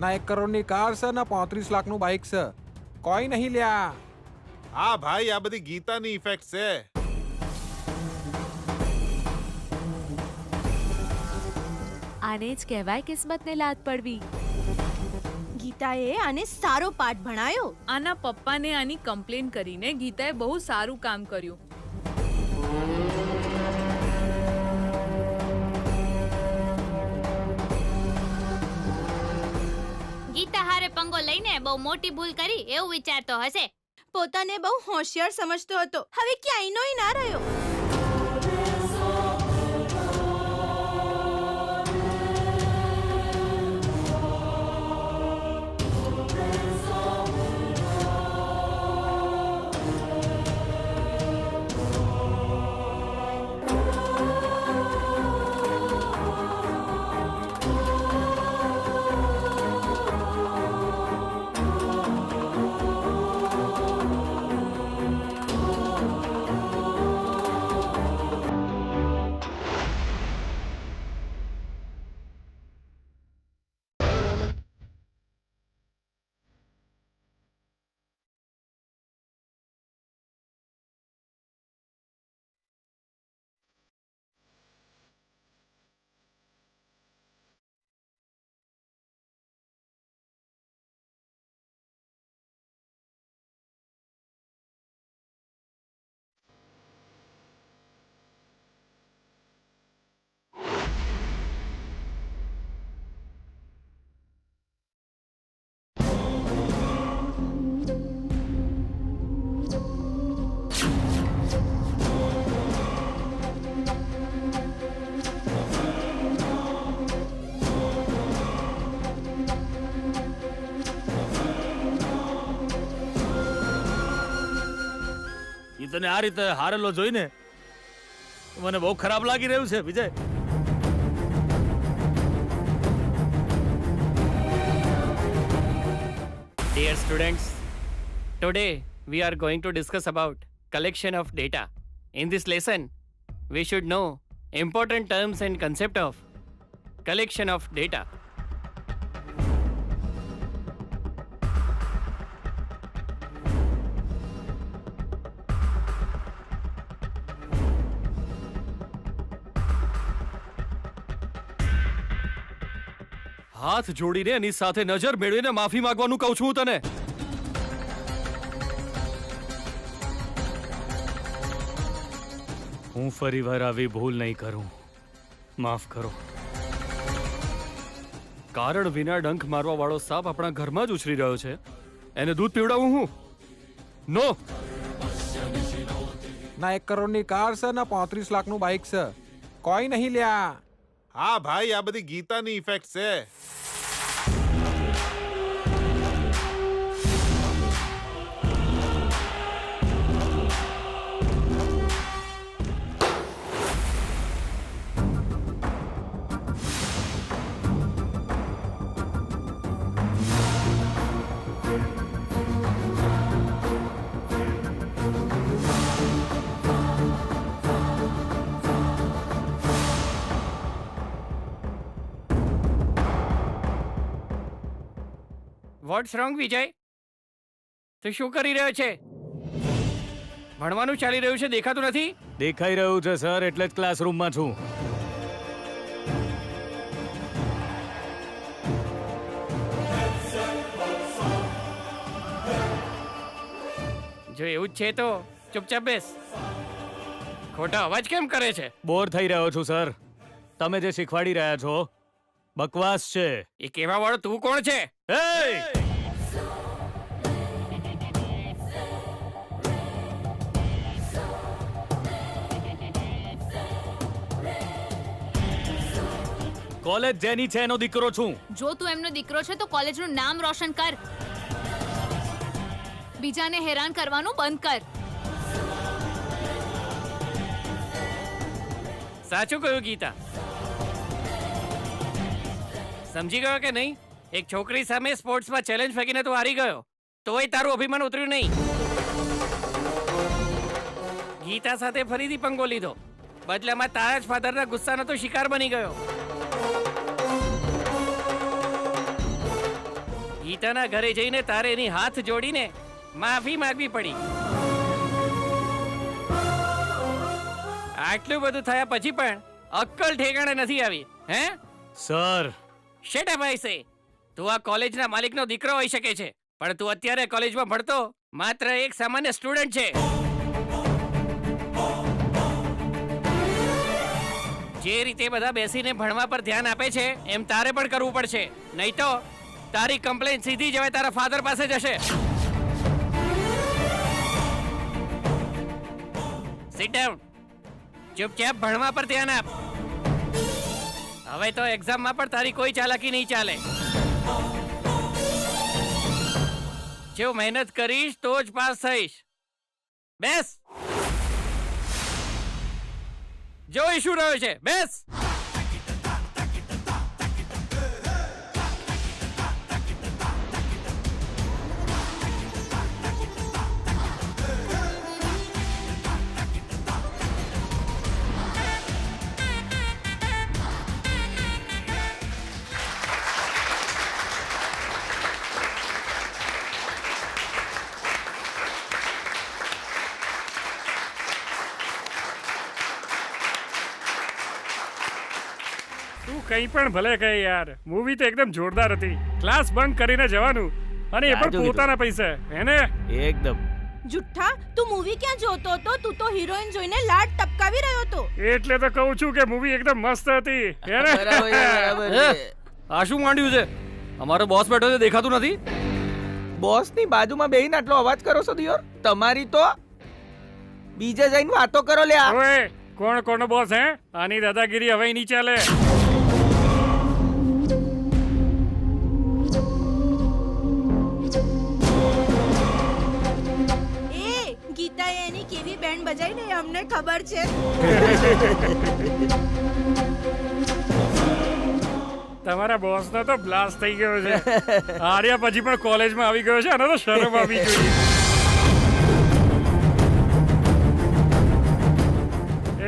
ના 1 કરોડની કાર છે ના 35 લાખનું બાઇક છે. કોઈ નહીં લ્યા. હા ભાઈ, આ બધી ગીતાની ઇફેક્ટ છે. આને જ કહેવાય કિસ્મતને લાત પડવી. ગીતાએ આને સારો પાઠ ભણાયો. આના પપ્પાને આની કમ્પ્લેન કરીને ગીતાએ બહુ સારું કામ કર્યું. ગીતા હારે પંગો લઈને બહુ મોટી ભૂલ કરી એવું વિચારતો હશે. પોતાને બહુ હોશિયાર સમજતો હતો. હવે ક્યાંયનોય ના રહ્યો. તને આ રીતે હારેલો જોઈને મને બહુ ખરાબ લાગી રહ્યું છે વિજય. Dear students, today we are going to discuss about collection of data. In this lesson, we should know important terms and concept of collection of data. હાથ જોડીને એની સાથે નજર મેળવીને માફી માંગવાનું કહું છું તને. હું ફરીવાર આવી ભૂલ નહીં કરું. માફ કરો. કારણ વિના ડંખ મારવા વાળો સાપ આપણા ઘરમાં જ ઉછરી રહ્યો છે. એને દૂધ પીવડાવું હું? નો. ના 1 કરોડની કાર છે ના 35 લાખનું બાઇક છે, કોઈ નહીં લ્યા. હા ભાઈ, આ બધી ગીતાની ઇફેક્ટ છે. વોટ્સ રોંગ વિજય? તું શું કરી રહ્યો છે? ભણવાનું ચાલી રહ્યું છે, દેખાતું નથી? દેખાઈ રહ્યું છે સર, એટલે જ ક્લાસરૂમમાં છું. જો એવું જ છે તો ચૂપચાપ બેસ. ખોટા અવાજ કેમ કરે છે? બોર થઈ રહ્યો છું સર. તમે જે શીખવાડી રહ્યા છો બકવાસ છે. એ કહેવા વાળો તું કોણ છે? કોલેજ જેની છે એનો દીકરો છું. જો તું એમનો દીકરો છે તો કોલેજનું નામ રોશન કર. બીજાને હેરાન કરવાનું બંધ કર. સાચું કહ્યું ગીતા. સમજી ગયો કે નહીં? એક છોકરી સામે સ્પોર્ટ્સમાં ચેલેન્જ ફેંકીને તું હારી ગયો, તોય તારું અભિમાન ઉતર્યું નહીં. ગીતા સાથે ફરીથી પંગો લીધો, બદલામાં તારા જ ફાધરના ગુસ્સાનો તો શિકાર બની ગયો. ગીતાના ઘરે જઈને તારે એની હાથ જોડીને માફી માંગવી પડી. આટલું બધું થયા પછી પણ અક્કલ ઠેકાણે નથી આવી, હે? સર, શટ અપ આઈ સે. તું આ કોલેજના માલિકનો દીકરો હોઈ શકે છે, પણ તું અત્યારે કોલેજમાં ભણતો માત્ર એક સામાન્ય સ્ટુડન્ટ છે. જે રીતે બધા બેસીને ભણવા પર ધ્યાન આપે છે એમ તારે પણ કરવું પડશે, નહીં તો તારી કમ્પ્લેન સીધી જ હવે તારા ફાધર પાસે જશે. Sit down. ચૂપચાપ ભણવા પર ધ્યાન આપ. હવે તો એક્ઝામમાં પણ તારી કોઈ ચાલાકી નહીં ચાલે. જો મહેનત કરીશ તો જ પાસ થઈશ. બેસ. જો ઇશ્યુ રહ્યો છે, બેસ. કંઈ પણ ભલે કહે યાર, મૂવી તો એકદમ જોરદાર હતી. ક્લાસ બંક કરીને જવાનું, અને એ પણ પોતાના પૈસે, હેને? એકદમ. જુઠ્ઠા, તું મૂવી ક્યાં જોતો હતો? તું તો હિરોઈન જોઈને લાડ ટપકાવી રહ્યો હતો. એટલે તો કહું છું કે મૂવી એકદમ મસ્ત હતી, હેને? આ શું માંડ્યું છે? અમારો બોસ બેઠો છે, દેખાતું નથી? બોસ ની બાજુમાં બેહીને આટલો અવાજ કરો છો દિયોર? તમારી તો બીજે જઈને વાતો કરો લ્યા. ઓય, કોણ કોનો બોસ હે? આની દાદાગીરી હવે નહીં ચાલે. ગીતાએ એની કેવી બેન્ડ બજાઈ ને અમને ખબર છે. તમારા બોસ નો તો બ્લાસ્ટ થઈ ગયો છે. આર્યા પછી પણ કોલેજમાં આવી ગયો છે, આને તો શરમ આવી જોઈએ.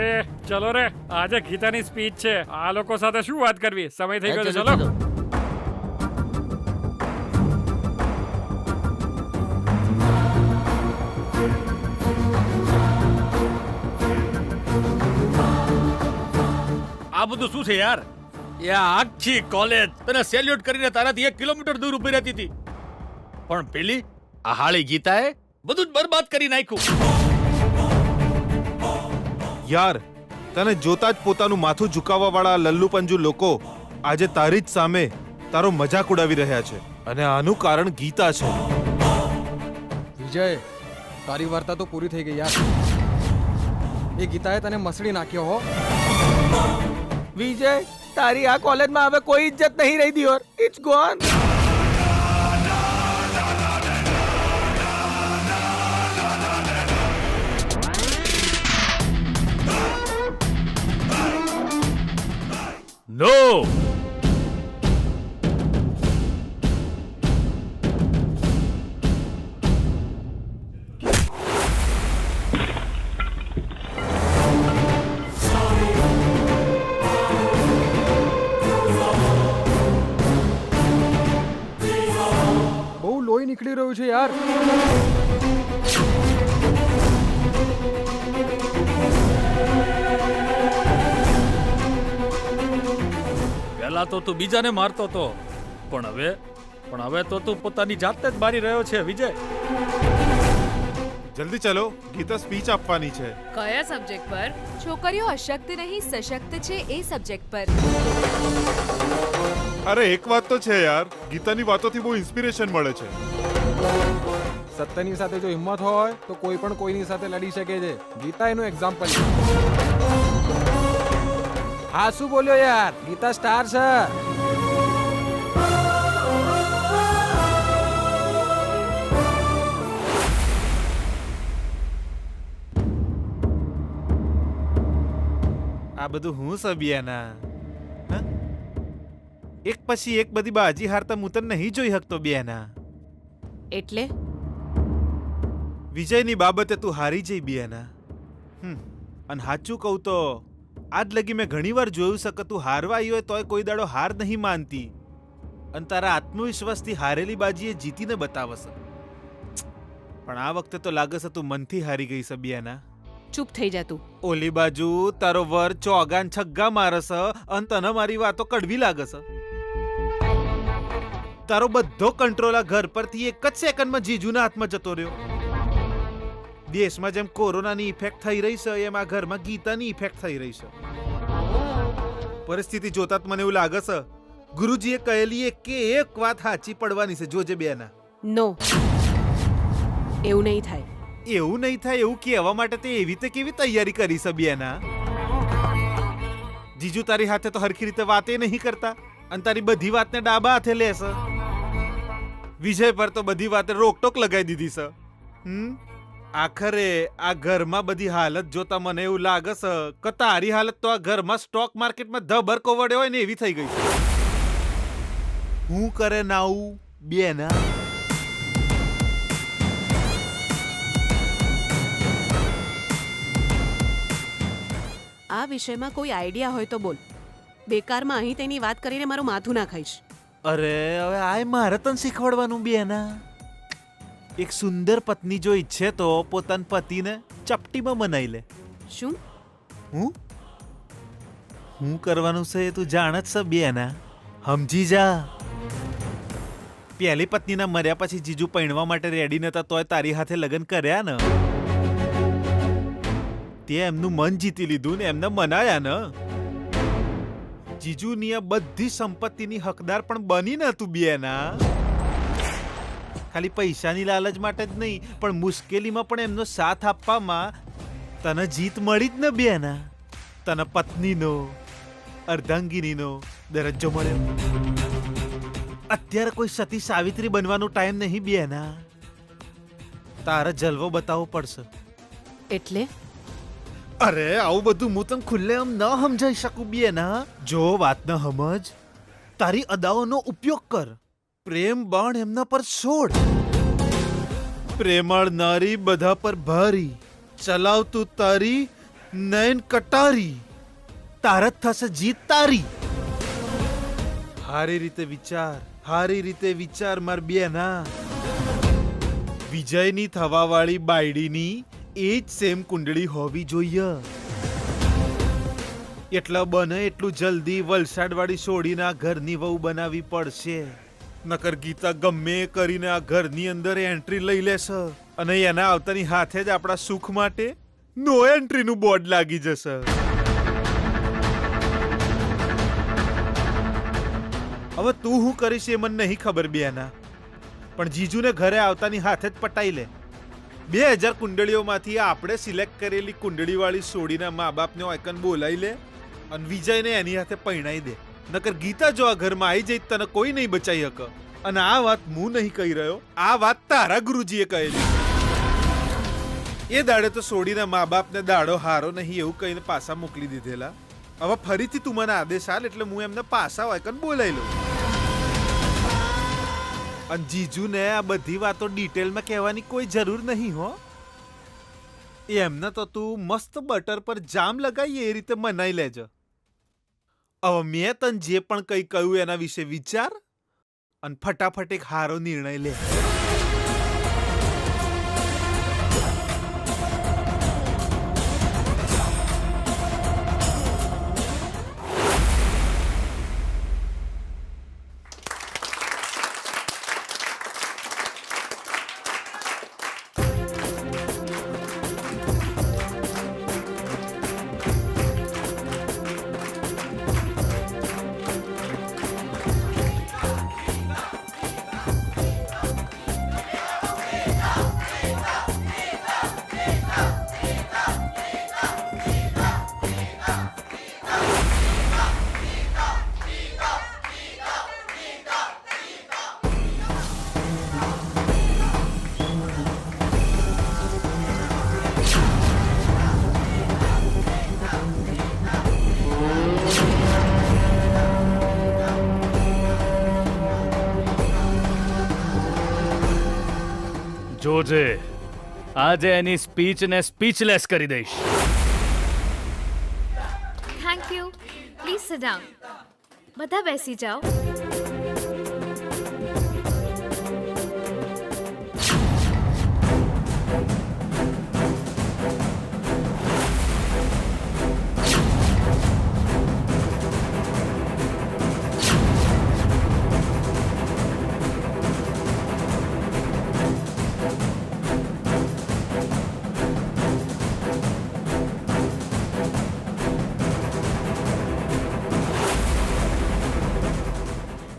એ ચલો રે, આજે ગીતાની સ્પીચ છે. આ લોકો સાથે શું વાત કરવી? સમય થઈ ગયો છે, ચલો. આ બધું શું છે યાર? એ આખી કોલેજ તને સેલ્યુટ કરીને તારાથી 1 કિલોમીટર દૂર ઊભી રહેતી હતી, પણ પેલી આ હાળી ગીતાએ બધું જ બરબાદ કરી નાખ્યું. યાર, તને જોતા જ પોતાનું માથું ઝુકાવવા વાળા લલ્લુપંજુ લોકો આજે તારી જ સામે તારો મજાક ઉડાવી રહ્યા છે, અને આનું કારણ ગીતા છે. વિજય, તારી વાર્તા તો પૂરી થઈ ગઈ યાર. એ ગીતાએ તને મસળી નાખ્યો હો. વિજય, તારી આ કોલેજમાં હવે કોઈ ઇજ્જત નહીં રહી દિયોર. It's gone. નો. બહુ લોહી નીકળી રહ્યું છે યાર. પહેલા તો તું બીજાને મારતો હતો, પણ હવે તો તું પોતાની જાતને જ મારી રહ્યો છે વિજય. જલ્દી ચલો, ગીતા સ્પીચ આપવાની છે. કયા સબ્જેક્ટ પર? છોકરીઓ અશક્ત નહીં સશક્ત છે એ સબ્જેક્ટ પર. અરે એક વાત તો છે યાર, ગીતાની વાતોથી બહુ ઇન્સ્પિરેશન મળે છે. સત્યની સાથે જો હિંમત હોય તો કોઈ પણ કોઈની સાથે લડી શકે છે. ગીતા એનું એક્ઝામ્પલ છે. હા શું બોલ્યો યાર, ગીતા સ્ટાર છે. આ બધું હું સબિયાના એક પછી એક બધી બાજી હારતા હું તને નહીં જોઈ શકતો બિયાના. એટલે વિજયની બાબતે તું હારી જઈ બિયાના. અને સાચું કહું તો આજ લગી મેં ઘણીવાર જોયું છે કે તું હારવા આવી હોય તોય કોઈ દાડો હાર નહીં માનતી અને તારા આત્મવિશ્વાસથી હારેલી બાજીએ જીતીને બતાવશે. પણ આ વખતે તો લાગે છે તું મનથી હારી ગઈ છે બિયાના. ચૂપ થઈ જા તું. ઓલી બાજુ તારો વર ચોગાન છગ્ગા મારસ અને તને મારી વાતો કડવી લાગે છે. તારો બધો કંટ્રોલ આ ઘર પરથી એક જ સેકન્ડમાં જીજુના હાથમાં જતો રહ્યો. દેશમાં જેમ કોરોનાની ઇફેક્ટ થઈ રહી છે એમ આ ઘરમાં ગીતાની ઇફેક્ટ થઈ રહી છે. પરિસ્થિતિ જોતા જ મને એવું લાગે છે ગુરુજીએ કહેલી એક વાત સાચી પડવાની છે. જોજે બેના. નો, એવું નહીં થાય. એવું નહીં થાય એવું કહેવા માટે તે એવી તે કેવી તૈયારી કરી છે બેના? જીજુ તારી હાથે તો હરખી રીતે વાતે નહીં કરતા અને તારી બધી વાતને ડાબા હાથે લેશે. વિજય પર તો બધી વાતે રોકટોક લગાવી દીધી છે. આખરે આ ઘરમાં બધી હાલત જોતા મને એવું લાગે છે કે તારી હાલત તો આ ઘરમાં સ્ટોક માર્કેટમાં ધબર કોવડે હોય ને એવી થઈ ગઈ છે. હું કરે નાવું બેના? આ વિષયમાં કોઈ આઈડિયા હોય તો બોલ. બેકારમાં અહીં તેની વાત કરીને મારું માથું ના ખાઈશ. અરે હવે આય મારે તને શીખવાડવાનું બેના. એક સુંદર પત્ની જો ઈચ્છે તો પોતાના પતિને ચપટીમાં બનાવી લે. શું? હું કરવાનું છે તું જાણ જ છે બેના. સમજી જા. પહેલી પત્નીના મર્યા પછી જીજુ પૈણવા માટે રેડી નતા તોય તારી હાથે લગ્ન કર્યા ને. તે એમનું મન જીતી લીધું ને એમને મનાયા ને. જીજુની આ બધી સંપત્તિની હકદાર પણ બની ન તું બેના. ખાલી પૈસાની લાલચ માટે જ નહીં પણ મુશ્કેલીમાં પણ એમનો સાથ આપવામાં તને જીત મળી જ ને બેના. તને પત્નીનો અર્ધાંગીનીનો દરજ્જો મળ્યો. અત્યારે કોઈ સતી સાવિત્રી બનવાનો ટાઈમ નહીં બેના. તારે જલવો બતાવવો પડશે. એટલે અરે આવું બધું હું તને ખુલ્લેઆમ ન સમજાઈ શકું બેના. જો વાત ન સમજ તારી અદાઓનો ઉપયોગ કર. પ્રેમ બાણ એમના પર છોડ. પ્રેમાળ નારી બધા પર ભારી ચલાવતું તારી નયન કટારી. તારત થશે જીત તારી. હારી રીતે વિચાર માર બેના. વિજયની થવાવાળી બાયડીની એ જ સેમ કુંડળી હોવી જોઈએ. એટલા બને એટલું જલ્દી વલસાડવાળી છોડીને આ ઘરની વહુ બનાવી પડશે. નકર ગીતા ગમે કરીને આ ઘરની અંદર એન્ટ્રી લઈ લેશે અને એના આવતાની હાથે જ આપણા સુખ માટે નો એન્ટ્રીનું બોર્ડ લાગી જશે. હવે તું શું કરીશ એ મને નહીં ખબર બેના. પણ જીજુને ઘરે આવતાની હાથે જ પટાઈ લે. 2000 કુંડળીઓમાંથી આપણે સિલેક્ટ કરેલી કુંડળીવાળી સોડીના મા બાપને ઓયકન બોલાવી લે અને વિજયને એની હાથે પરણાઈ દે. નકર ગીતા જો આ ઘરમાં આવી જઈ તને કોઈ નહીં બચાવી શકે. અને આ વાત હું નહીં કહી રહ્યો, આ વાત તારા ગુરુજીએ કહેલી. એ દાડે તો સોડીના મા બાપને દાડો હારો નહીં એવું કહીને પાછા મોકલી દીધેલા. હવે ફરીથી તું મને આદેશ આલ એટલે હું એમને પાછા ઓયકન બોલાવી લઉં. અને જીજુને આ બધી વાતો ડિટેલમાં કહેવાની કોઈ જરૂર નહીં હો. એમને તો તું મસ્ત બટર પર જામ લગાવી એ રીતે મનાઈ લેજો. હવે મેં તને જે પણ કંઈ કહ્યું એના વિશે વિચાર અને ફટાફટ એક હારો નિર્ણય લે. જોજે આજે એની સ્પીચને સ્પીચલેસ કરી દઈશ. Thank you. Please sit down. બધા બેસી જાઓ.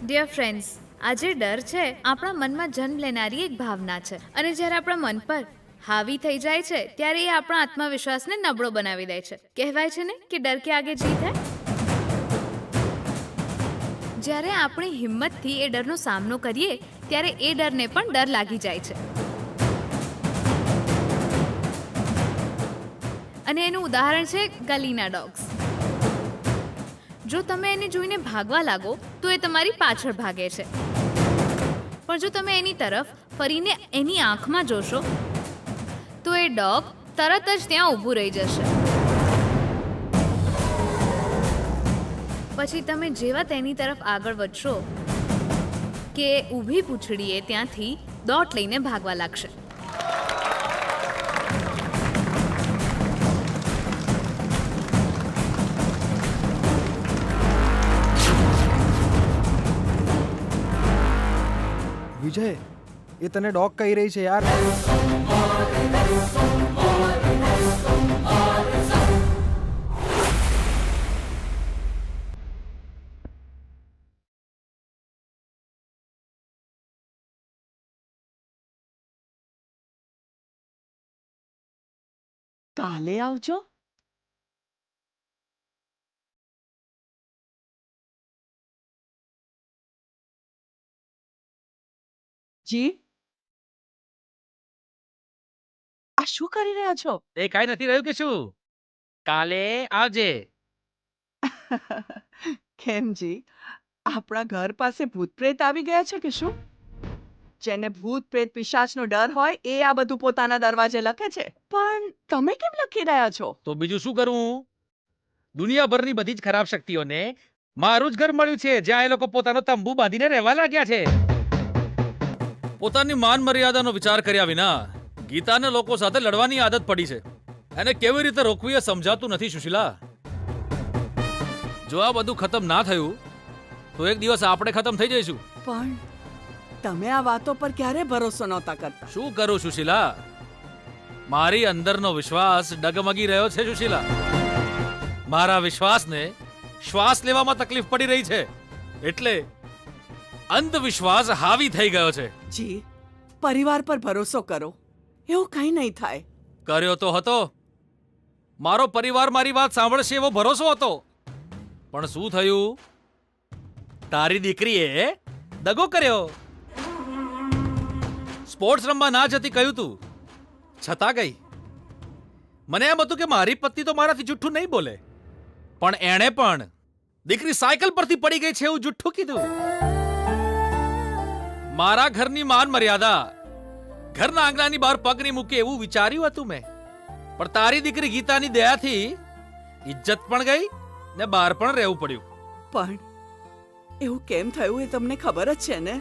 ડિયર ફ્રેન્ડ્સ, આજે ડર છે આપણા મનમાં જન્મ લેનારી એક ભાવના છે અને જ્યારે આપણા મન પર હાવી થઈ જાય છે ત્યારે એ આપણા આત્મવિશ્વાસને નબળો બનાવી દે છે. કહેવાય છે ને કે ડર કે આગે જીત હૈ. જ્યારે આપણે હિંમતથી એ ડરનો સામનો કરીએ ત્યારે એ ડરને પણ ડર લાગી જાય છે. અને એનું ઉદાહરણ છે ગલીના ડોગ્સ. જો તમે એને જોઈને ભાગવા લાગો તો એ તમારી પાછળ ભાગે છે, પણ જો તમે એની તરફ ફરીને એની આંખમાં જોશો તો એ ડોગ તરત જ ત્યાં ઊભું રહી જશે. પછી તમે જેવા તેની તરફ આગળ વધશો કે ઊભી પૂંછડીએ ત્યાંથી દોટ લઈને ભાગવા લાગશે. વિજય, એ તને ડોગ કહી રહી છે યાર. કાલે આવજો. જી, આ શું કરી રહ્યા છો? એ કાઈ નથી રહ્યું કે શું? કાલે આવજે. કેમ જી, આપણા ઘર પાસે ભૂત પ્રેત આવી ગયા છે કે શું? જેને ભૂત પ્રેત પિશાચનો ડર હોય એ આ બધું પોતાના દરવાજે લખે છે, પણ તમે કેમ લખી રહ્યા છો? તો બીજું શું કરું? દુનિયાભરની બધી જ ખરાબ શક્તિઓને મારું જ ઘર મળ્યું છે જ્યાં એ લોકો પોતાનો તંબુ બાંધીને રહેવા લાગ્યા છે. પોતાની માન મર્યાદાનો વિચાર કર્યા વિના ગીતાને લોકો સાથે લડવાની આદત પડી છે. એને કેવી રીતે રોકવી એ સમજાતું નથી સુશીલા. જો આ બધું ખતમ ના થયું તો એક દિવસ આપણે ખતમ થઈ જઈશું. પણ તમે આ વાતો પર ક્યારે ભરોસો નહોતા કરતા. શું કરું સુશીલા? મારી અંદરનો વિશ્વાસ ડગમગી રહ્યો છે સુશીલા. મારા વિશ્વાસને શ્વાસ લેવામાં તકલીફ પડી રહી છે એટલે અંધવિશ્વાસ હાવી થઈ ગયો છે. જી, પરિવાર પર ભરોસો કરો. એવું કઈ નહીં થાય. કર્યો તો હતો. મારો પરિવાર મારી વાત સાંભળશે એવો ભરોસો હતો. પણ શું થયું? તારી દીકરીએ દગો કર્યો. સ્પોર્ટ્સ રમવા ના જતી કહ્યું તું, છતાં ગઈ. મને એમ હતું કે મારી પત્ની તો મારાથી જુઠ્ઠું નહીં બોલે, પણ એણે પણ દીકરી સાયકલ પરથી પડી ગઈ છે એવું જુઠ્ઠું કીધું. મારા ઘરની માન મર્યાદા ઘરના આંગણાની બહાર પગ નહીં મૂકે એવું વિચાર્યું હતું મેં. પણ તારી દીકરી ગીતાની દયાથી ઇજ્જત પણ ગઈ ને બહાર પણ રહેવું પડ્યું. પણ એવું કેમ થયું એ તમને ખબર જ છે ને?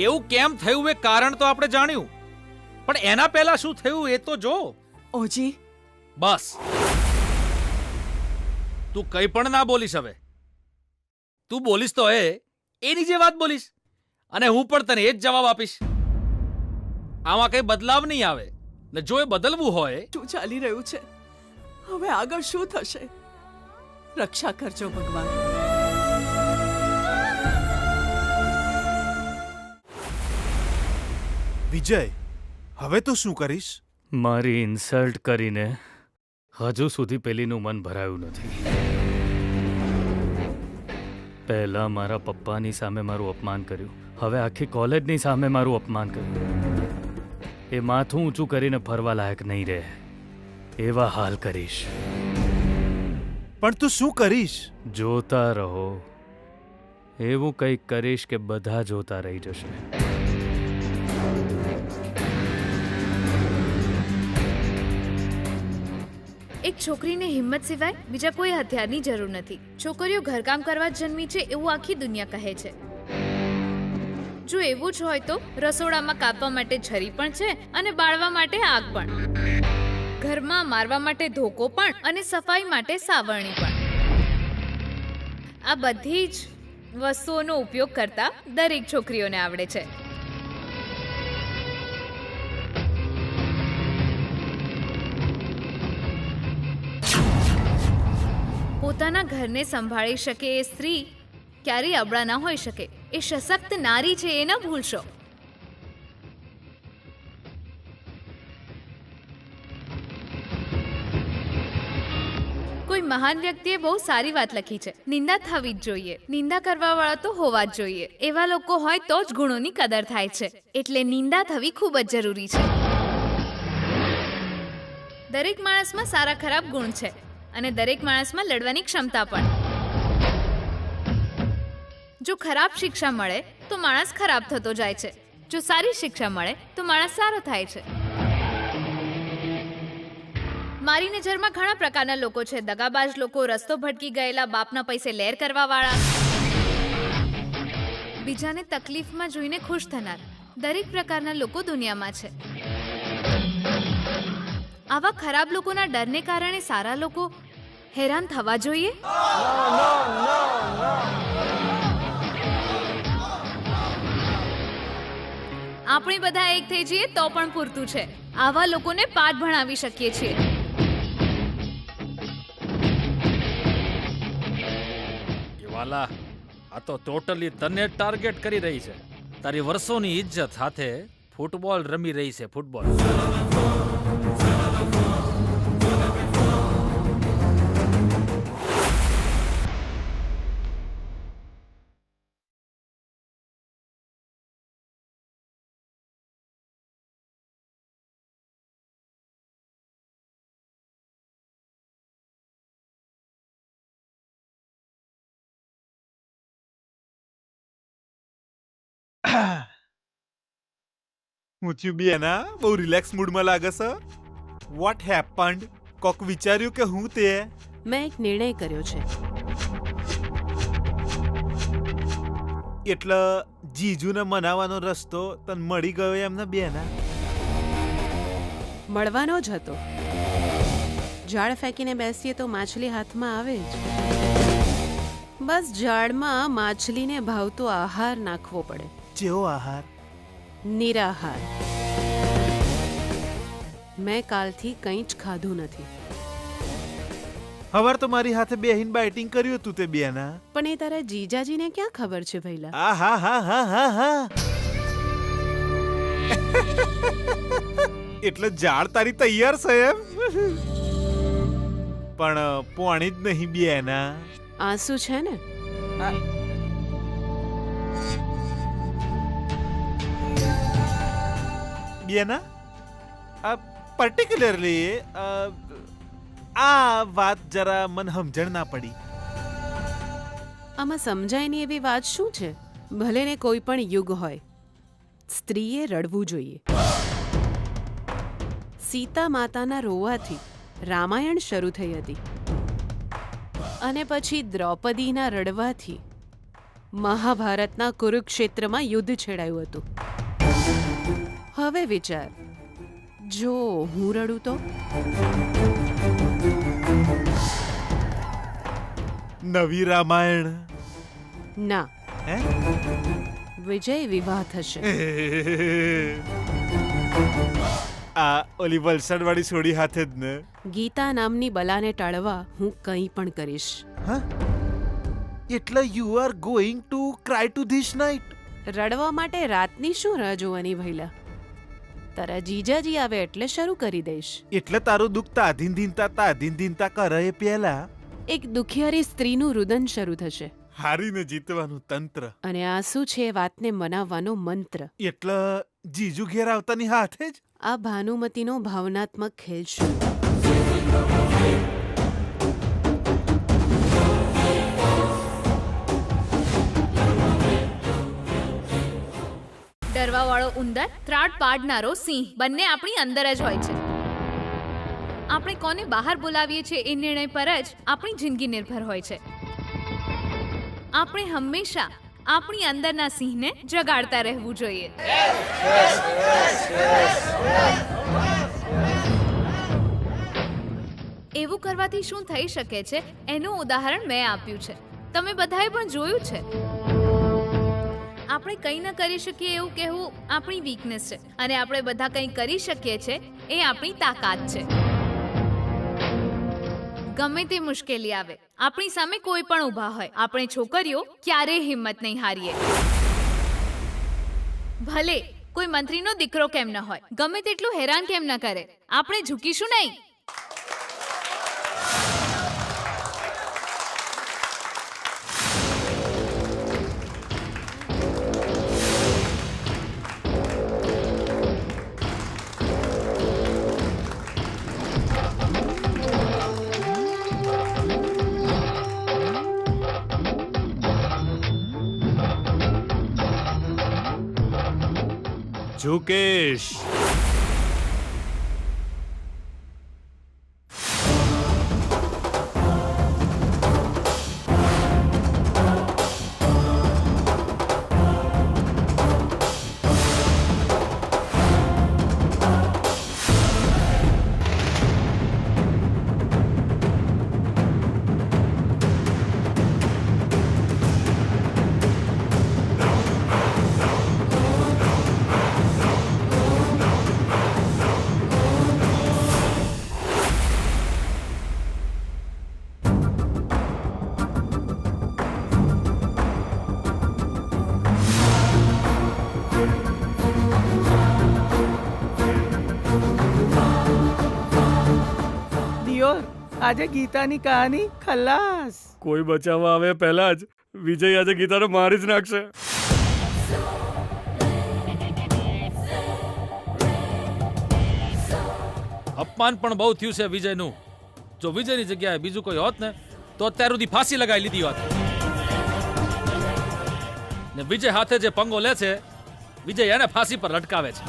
એવું કેમ થયું એ કારણ તો આપણે જાણ્યું, પણ એના પહેલા શું થયું એ તો જો. ઓજી બસ, તું કંઈ પણ ના બોલીશ હવે. તું બોલીશ તો એની જે વાત બોલીશ, અને હું પણ તને એ જ જવાબ આપીશ. આમાં કઈ બદલાવ નહીં આવે, ને જો એ બદલવું હોય. શું ચાલી રહ્યું છે? હવે આગળ શું થશે? રક્ષા કરજો ભગવાન. વિજય, હવે તું શું કરીશ? મારી ઇન્સલ્ટ કરીને હજુ સુધી પેલીનું મન ભરાયું નથી. પહેલા મારા પપ્પાની સામે મારું અપમાન કર્યું, હવે આખી કોલેજની સામે મારું અપમાન કર્યું. એ માથું ઊંચું કરીને ફરવા લાયક નહીં રહે એવા હાલ કરીશ. પણ તું શું કરીશ? જોતા રહો. એવું કંઈક કરીશ કે બધા જોતા રહી જશે. એક છોકરીને હિંમત સિવાય બીજા કોઈ હથિયારની જરૂર નથી. છોકરીઓ ઘરકામ કરવા જ જન્મી છે એવું આખી દુનિયા કહે છે. જો એવું જ હોય તો રસોડામાં કાપવા માટે છરી પણ છે અને બાળવા માટે આગ પણ, ઘરમાં મારવા માટે ધોકો પણ અને સફાઈ માટે સાવરણી પણ. આ બધી જ વસ્તુઓનો ઉપયોગ કરતા દરેક છોકરીઓને આવડે છે. પોતાના ઘરને સંભાળી શકે એ સ્ત્રી ક્યારેય અબળા ના હોઈ શકે. એ સશક્ત નારી છે, એ ન ભૂલશો. કોઈ મહાન વ્યક્તિએ બહુ સારી વાત લખી છે, નિંદા થવી જ જોઈએ. નિંદા કરવા વાળા તો હોવા જ જોઈએ. એવા લોકો હોય તો જ ગુણોની કદર થાય છે. એટલે નિંદા થવી ખૂબ જ જરૂરી છે. દરેક માણસમાં સારા ખરાબ ગુણ છે અને દરેક માણસમાં લડવાની ક્ષમતા પણ. જો ખરાબ શિક્ષા મળે તો માણસ ખરાબ થતો જાય છે, જો સારી શિક્ષા મળે તો માણસ સારો થાય છે. મારી નજરમાં ઘણા પ્રકારના લોકો છે. દગાબાજ લોકો, રસ્તો ભટકી ગયેલા, બાપના પૈસે લેર કરવા વાળા, બીજાને તકલીફમાં જોઈને ખુશ થનાર. દરેક પ્રકારના લોકો દુનિયામાં છે. આવા ખરાબ લોકોના ડરને કારણે સારા લોકો હેરાન થવા જોઈએ? આપણે બધા એક થઈ જઈએ તો પણ પૂરતું છે. આવા લોકોને પાઠ ભણાવી શકીએ છીએ. વાલા, આ તો ટોટલી તને ટાર્ગેટ કરી રહી છે. તારી વર્ષોની ઇજ્જત સાથે ફૂટબોલ રમી રહી છે. ફૂટબોલ હું થયું બેના? બહુ રિલેક્સ મૂડમાં લાગે છે. Vote happened? કોક વિચાર્યું કે હું તે? મેં એક નિર્ણય કર્યો છે. એટલે જીજુને મનાવવાનો રસ્તો તને મળી ગયો એમને બેના? મળવાનો જ હતો. જાળ ફેંકીને બેસીએ તો માછલી હાથમાં આવે જ. બસ જાળમાં માછલીને ભાવતો આહાર નાખવો પડે. જેવો આહાર? નિરાહાર. મેં કાલથી કંઈ જ ખાધું નથી. હવાર તો મારી હાથે બેહીન બાઇટિંગ કર્યું તું તે બેના. પણ એ તારા જીજાજીને ક્યાં ખબર છે ભઈલા? આ હા હા હા હા હા એટલે જાળ તારી તૈયાર છે એમ? પણ પોણી જ નહીં બેના. આંસુ છે ને? બેના પર્ટિક્યુલરલી આ વાત જરા મને સમજણ ના પડી. આમાં સમજાય નહીં એવી વાત શું છે? ભલે ને કોઈ પણ યુગ હોય, સ્ત્રીએ રડવું જોઈએ. સીતા માતાના રોવાથી રામાયણ શરૂ થઈ હતી અને પછી દ્રૌપદીના રડવાથી મહાભારતના કુરુક્ષેત્રમાં યુદ્ધ છેડાયું હતું. હવે વિચાર, જો હું રડું તો? નવી રામાયણ ના, વિજય વિવાહ થશે. આ ઓલી વલસાડ વાળી છોડી હાથે જ ને? ગીતા નામની બલાને ટાળવા હું કંઈ પણ કરીશ. એટલે you are going to cry two this night? રડવા માટે રાતની શું રાહ જોવાની ભઈલા? તારા જીજાજી આવે એટલે શરૂ કરી દઈશ. એટલે તારું દુઃખ તાધીનતા કરે એ પહેલા એક દુખિયારી સ્ત્રીનું રુદન શરૂ થશે. હારીને જીતવાનું તંત્ર. અને આ શું છે એ વાતને મનાવવાનો મંત્ર. એટલે જીજુ ઘેર આવતાની હાથે જ આ ભાનુમતીનો ભાવનાત્મક ખેલ છે. ડરવાવાળો ઉંદર, ત્રાડ પાડનારો સિંહ, બંને આપણી અંદર જ હોય છે. આપણે કોને બહાર બોલાવીએ છીએ એ નિર્ણય પર જ આપણી જિંદગી નિર્ભર હોય છે. આપણે હંમેશા આપણી અંદરના સિંહને જગાડતા રહેવું જોઈએ. એવું કરવાથી શું થઈ શકે છે એનું ઉદાહરણ મેં આપ્યું છે. તમે બધાએ પણ જોયું છે. આપણે કંઈ ન કરી શકીએ એવું કહેવું આપણી વીકનેસ છે અને આપણે બધા કંઈ કરી શકીએ છીએ એ આપણી તાકાત છે. ગમે તે મુશ્કેલી આવે, આપણી સામે કોઈ પણ ઊભા હોય, આપણે છોકરીઓ ક્યારેય હિંમત નહીં હારીએ. ભલે કોઈ મંત્રીનો દીકરો કેમ ન હોય, ગમે તેટલું હેરાન કેમ ન કરે, આપણે ઝૂકીશું નહીં. ઝુકેશ. આજે ગીતાની કહાની ખલાસ. કોઈ બચાવવા આવે પહેલા જ વિજય આજે ગીતાને મારી જ નાખશે. અપમાન પણ બહુ થયું છે વિજયનું. જો વિજયની જગ્યાએ બીજું કોઈ હોત ને તો અત્યાર સુધી ફાંસી લગાવી લીધી હોત. ને વિજય હાથે જે પંગો લે છે, વિજય એને ફાંસી પર લટકાવે છે.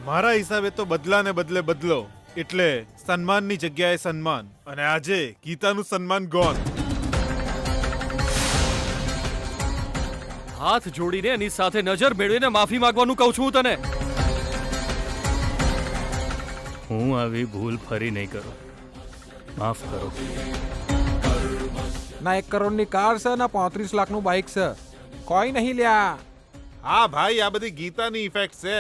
મારા હિસાબે તો બદલાને બદલે બદલો, એટલે સન્માનની જગ્યાએ સન્માન. અને આજે ગીતાનું સન્માન ગોન. હાથ જોડીને એની સાથે નજર મેળવીને માફી માંગવાનું કહું છું તને. હું આવી ભૂલ ફરી નહીં કરું. માફ કરો. ના 1 કરોડની કાર છે ના 35 લાખનું બાઇક છે. કોઈ નહીં લ્યા. હા ભાઈ, આ બધી ગીતાની ઇફેક્ટ છે.